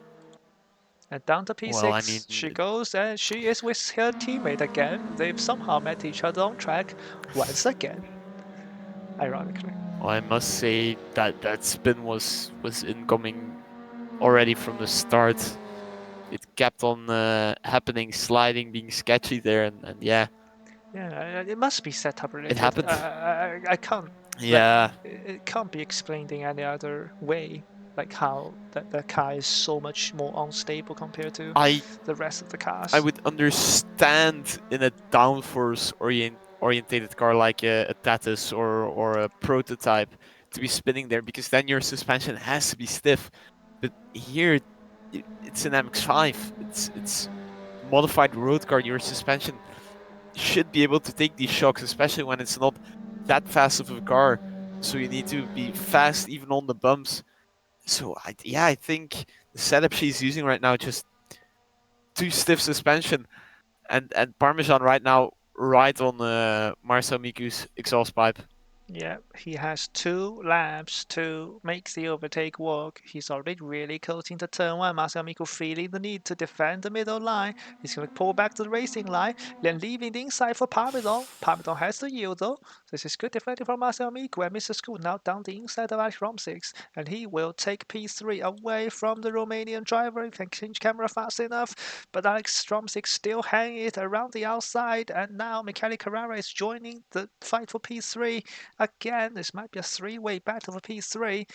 And down to Well, I P6 she mean, goes, and she is with her teammate again. They've somehow met each other on track once again, ironically. I must say that that spin was incoming already from the start. It kept on happening, sliding, being sketchy there, and yeah, Yeah, it must be setup it related. happened. I can't, like, Yeah, it can't be explained in any other way. Like how the car is so much more unstable compared to I the rest of the I cars. would understand in a downforce orientated car like a Tatus or a prototype to be spinning there, because then your suspension has to be stiff. But here, it's an MX5. It's modified road car. Your suspension should be able to take these shocks, especially when it's not that fast of a car. So you need to be fast even on the bumps. So I think the setup she's using right now, just too stiff suspension, and Parmesan right now right on Marcel Miku's exhaust pipe. Yeah, he has 2 laps to make the overtake work. He's already really close into turn 1. Marcel Miko feeling the need to defend the middle line. He's going to pull back to the racing line, then leaving the inside for Parmesan. Parmesan has the yield though. This is good defending from Marcel Miko, and Mr. School now down the inside of Alex Romsix, and he will take P3 away from the Romanian driver. He can change camera fast enough, but Alex Romsix still hanging it around the outside, and now Michele Carrera is joining the fight for P3. Again, this might be a three-way battle for P3.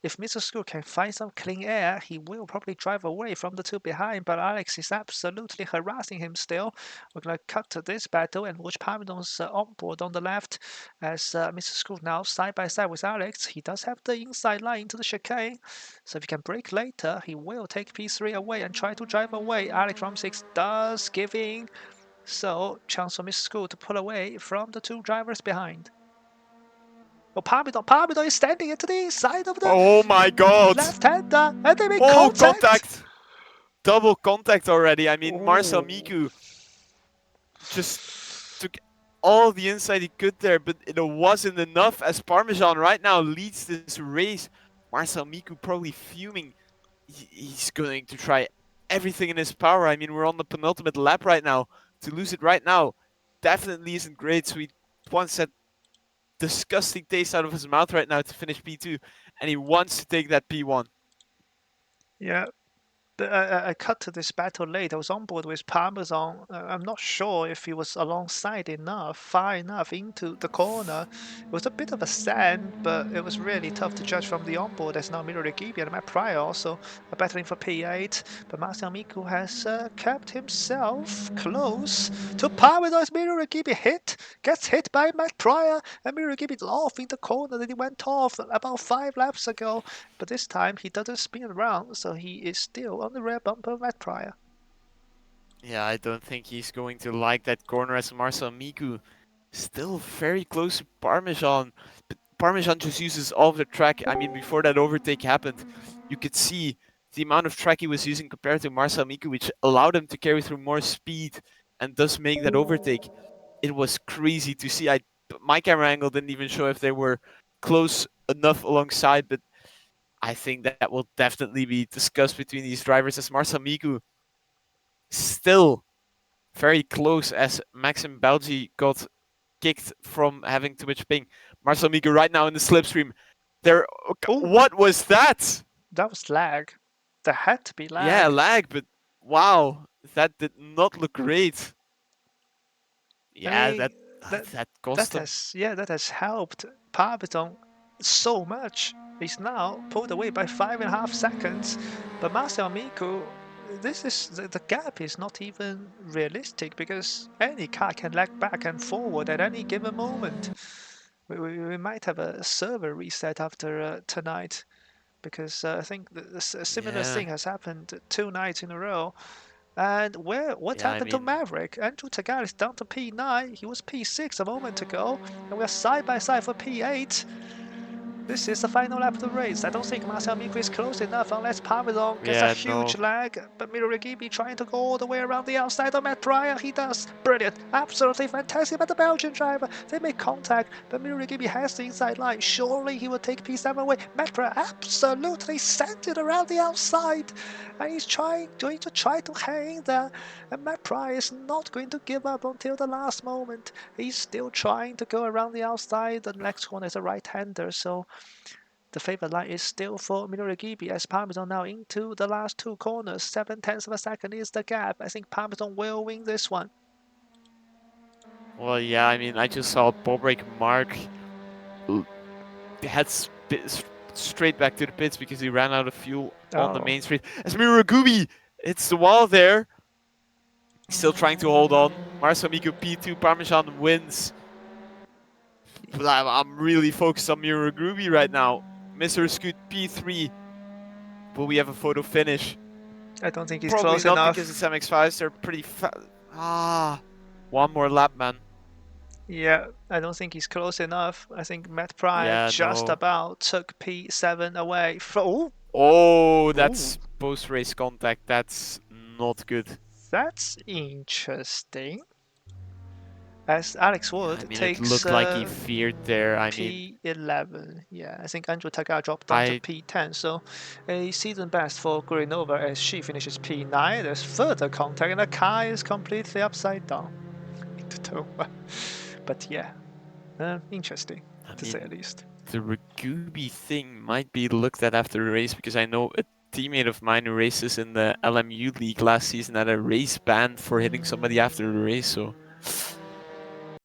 If Mr. School can find some clean air, he will probably drive away from the two behind, but Alex is absolutely harassing him still. We're going to cut to this battle and watch Parmesan's onboard on the left as Mr. School now side by side with Alex. He does have the inside line into the chicane, so if he can brake later, he will take P3 away and try to drive away. Alex Romsix does give in, so chance for Mr. School to pull away from the two drivers behind. Oh, Parmesan is standing into the inside of the Oh my god! left-hander, and they make Oh, contact. contact! Double contact already. I mean, Marcel Ooh. Miku just took all the inside he could there, but it wasn't enough as Parmesan right now leads this race. Marcel Miku probably fuming. He's going to try everything in his power. I mean, we're on the penultimate lap right now. To lose it right now definitely isn't great. So he wants that disgusting taste out of his mouth right now to finish P2, and he wants to take that P1. Yeah, I cut to this battle late. I was on board with Parmesan. I'm not sure if he was alongside enough, far enough into the corner. It was a bit of a sand, but it was really tough to judge from the onboard. There's now Miro Rigibi and Matt Pryor also battling for P8. But Marcel Miku has kept himself close to Parmesan. Miro Rigibi gets hit by Matt Pryor, and Miro Rigibi off in the corner that he went off about 5 laps ago. But this time he doesn't spin around, so he is still on the rear bumper of Matt Pryor. Yeah, I don't think he's going to like that corner as Marcel Miku still very close to Parmesan. But Parmesan just uses all of the track. I mean, before that overtake happened, you could see the amount of track he was using compared to Marcel Miku, which allowed him to carry through more speed and thus make that overtake. It was crazy to see. My camera angle didn't even show if they were close enough alongside, but I think that will definitely be discussed between these drivers as Marcel Miku still very close as Maxim Balgi got kicked from having too much ping. Marcel Miku right now in the slipstream. There, Ooh, what was that? that was lag. There had to be lag. Yeah, lag, but wow, that did not look great. Yeah, I mean, that cost him. that has helped Parmesan so much. He's now pulled away by 5.5 seconds, but Marcel Miku, this is the gap is not even realistic because any car can lag back and forward at any given moment. We might have a server reset after tonight because I think a similar Yeah, thing has happened 2 nights in a row. And what yeah. I happened to mean, Maverick? Andrew Tagal is down to P9. He was P6 a moment ago, and we are side by side for P8. This is the final lap of the race. I don't think Marcel Miku is close enough unless Parmesan gets a yeah, huge no. lag. But Miro Rigibi trying to go all the way around the outside of Matt Pryor. He does. Brilliant. Absolutely fantastic by the Belgian driver. They make contact, but Miro Rigibi has the inside line. Surely he will take P7 away. Matt Pryor absolutely sent it around the outside. And he's going to try to hang there. And Matt Pryor is not going to give up until the last moment. He's still trying to go around the outside. The next one is a right-hander, so the favorite line is still for Minoru Gibi as Parmesan now into the last 2 corners. 7/10 of a second is the gap. I think Parmesan will win this one. Well, yeah. I mean, I just saw Bobrek Mark head straight back to the pits because he ran out of fuel on the main street. As Miragubi hits the wall there. Still trying to hold on. Marcel Miku P2, Parmesan wins. But I'm really focused on Miragubi right now. Mr. Scoot P3. Will we have a photo finish? I don't think he's Probably close not enough. because it's MX5s. They're pretty fast. One more lap, man. Yeah, I don't think he's close enough. I think Matt Pryor Yeah, just no. about took P7 away. Oh, that's post-race contact. That's not good. That's interesting. as Alex Yeah, I Wood mean, it takes looked like he feared there. I mean, P11. Yeah, I think Andrew Takaya dropped down to I P10. So a season best for Gurinova as she finishes P9. There's further contact, and the car is completely upside down into turn one. But yeah, interesting I to say mean, at least. the Ragubi thing might be looked at after the race because I know a teammate of mine who races in the LMU league last season had a race ban for hitting somebody after the race. So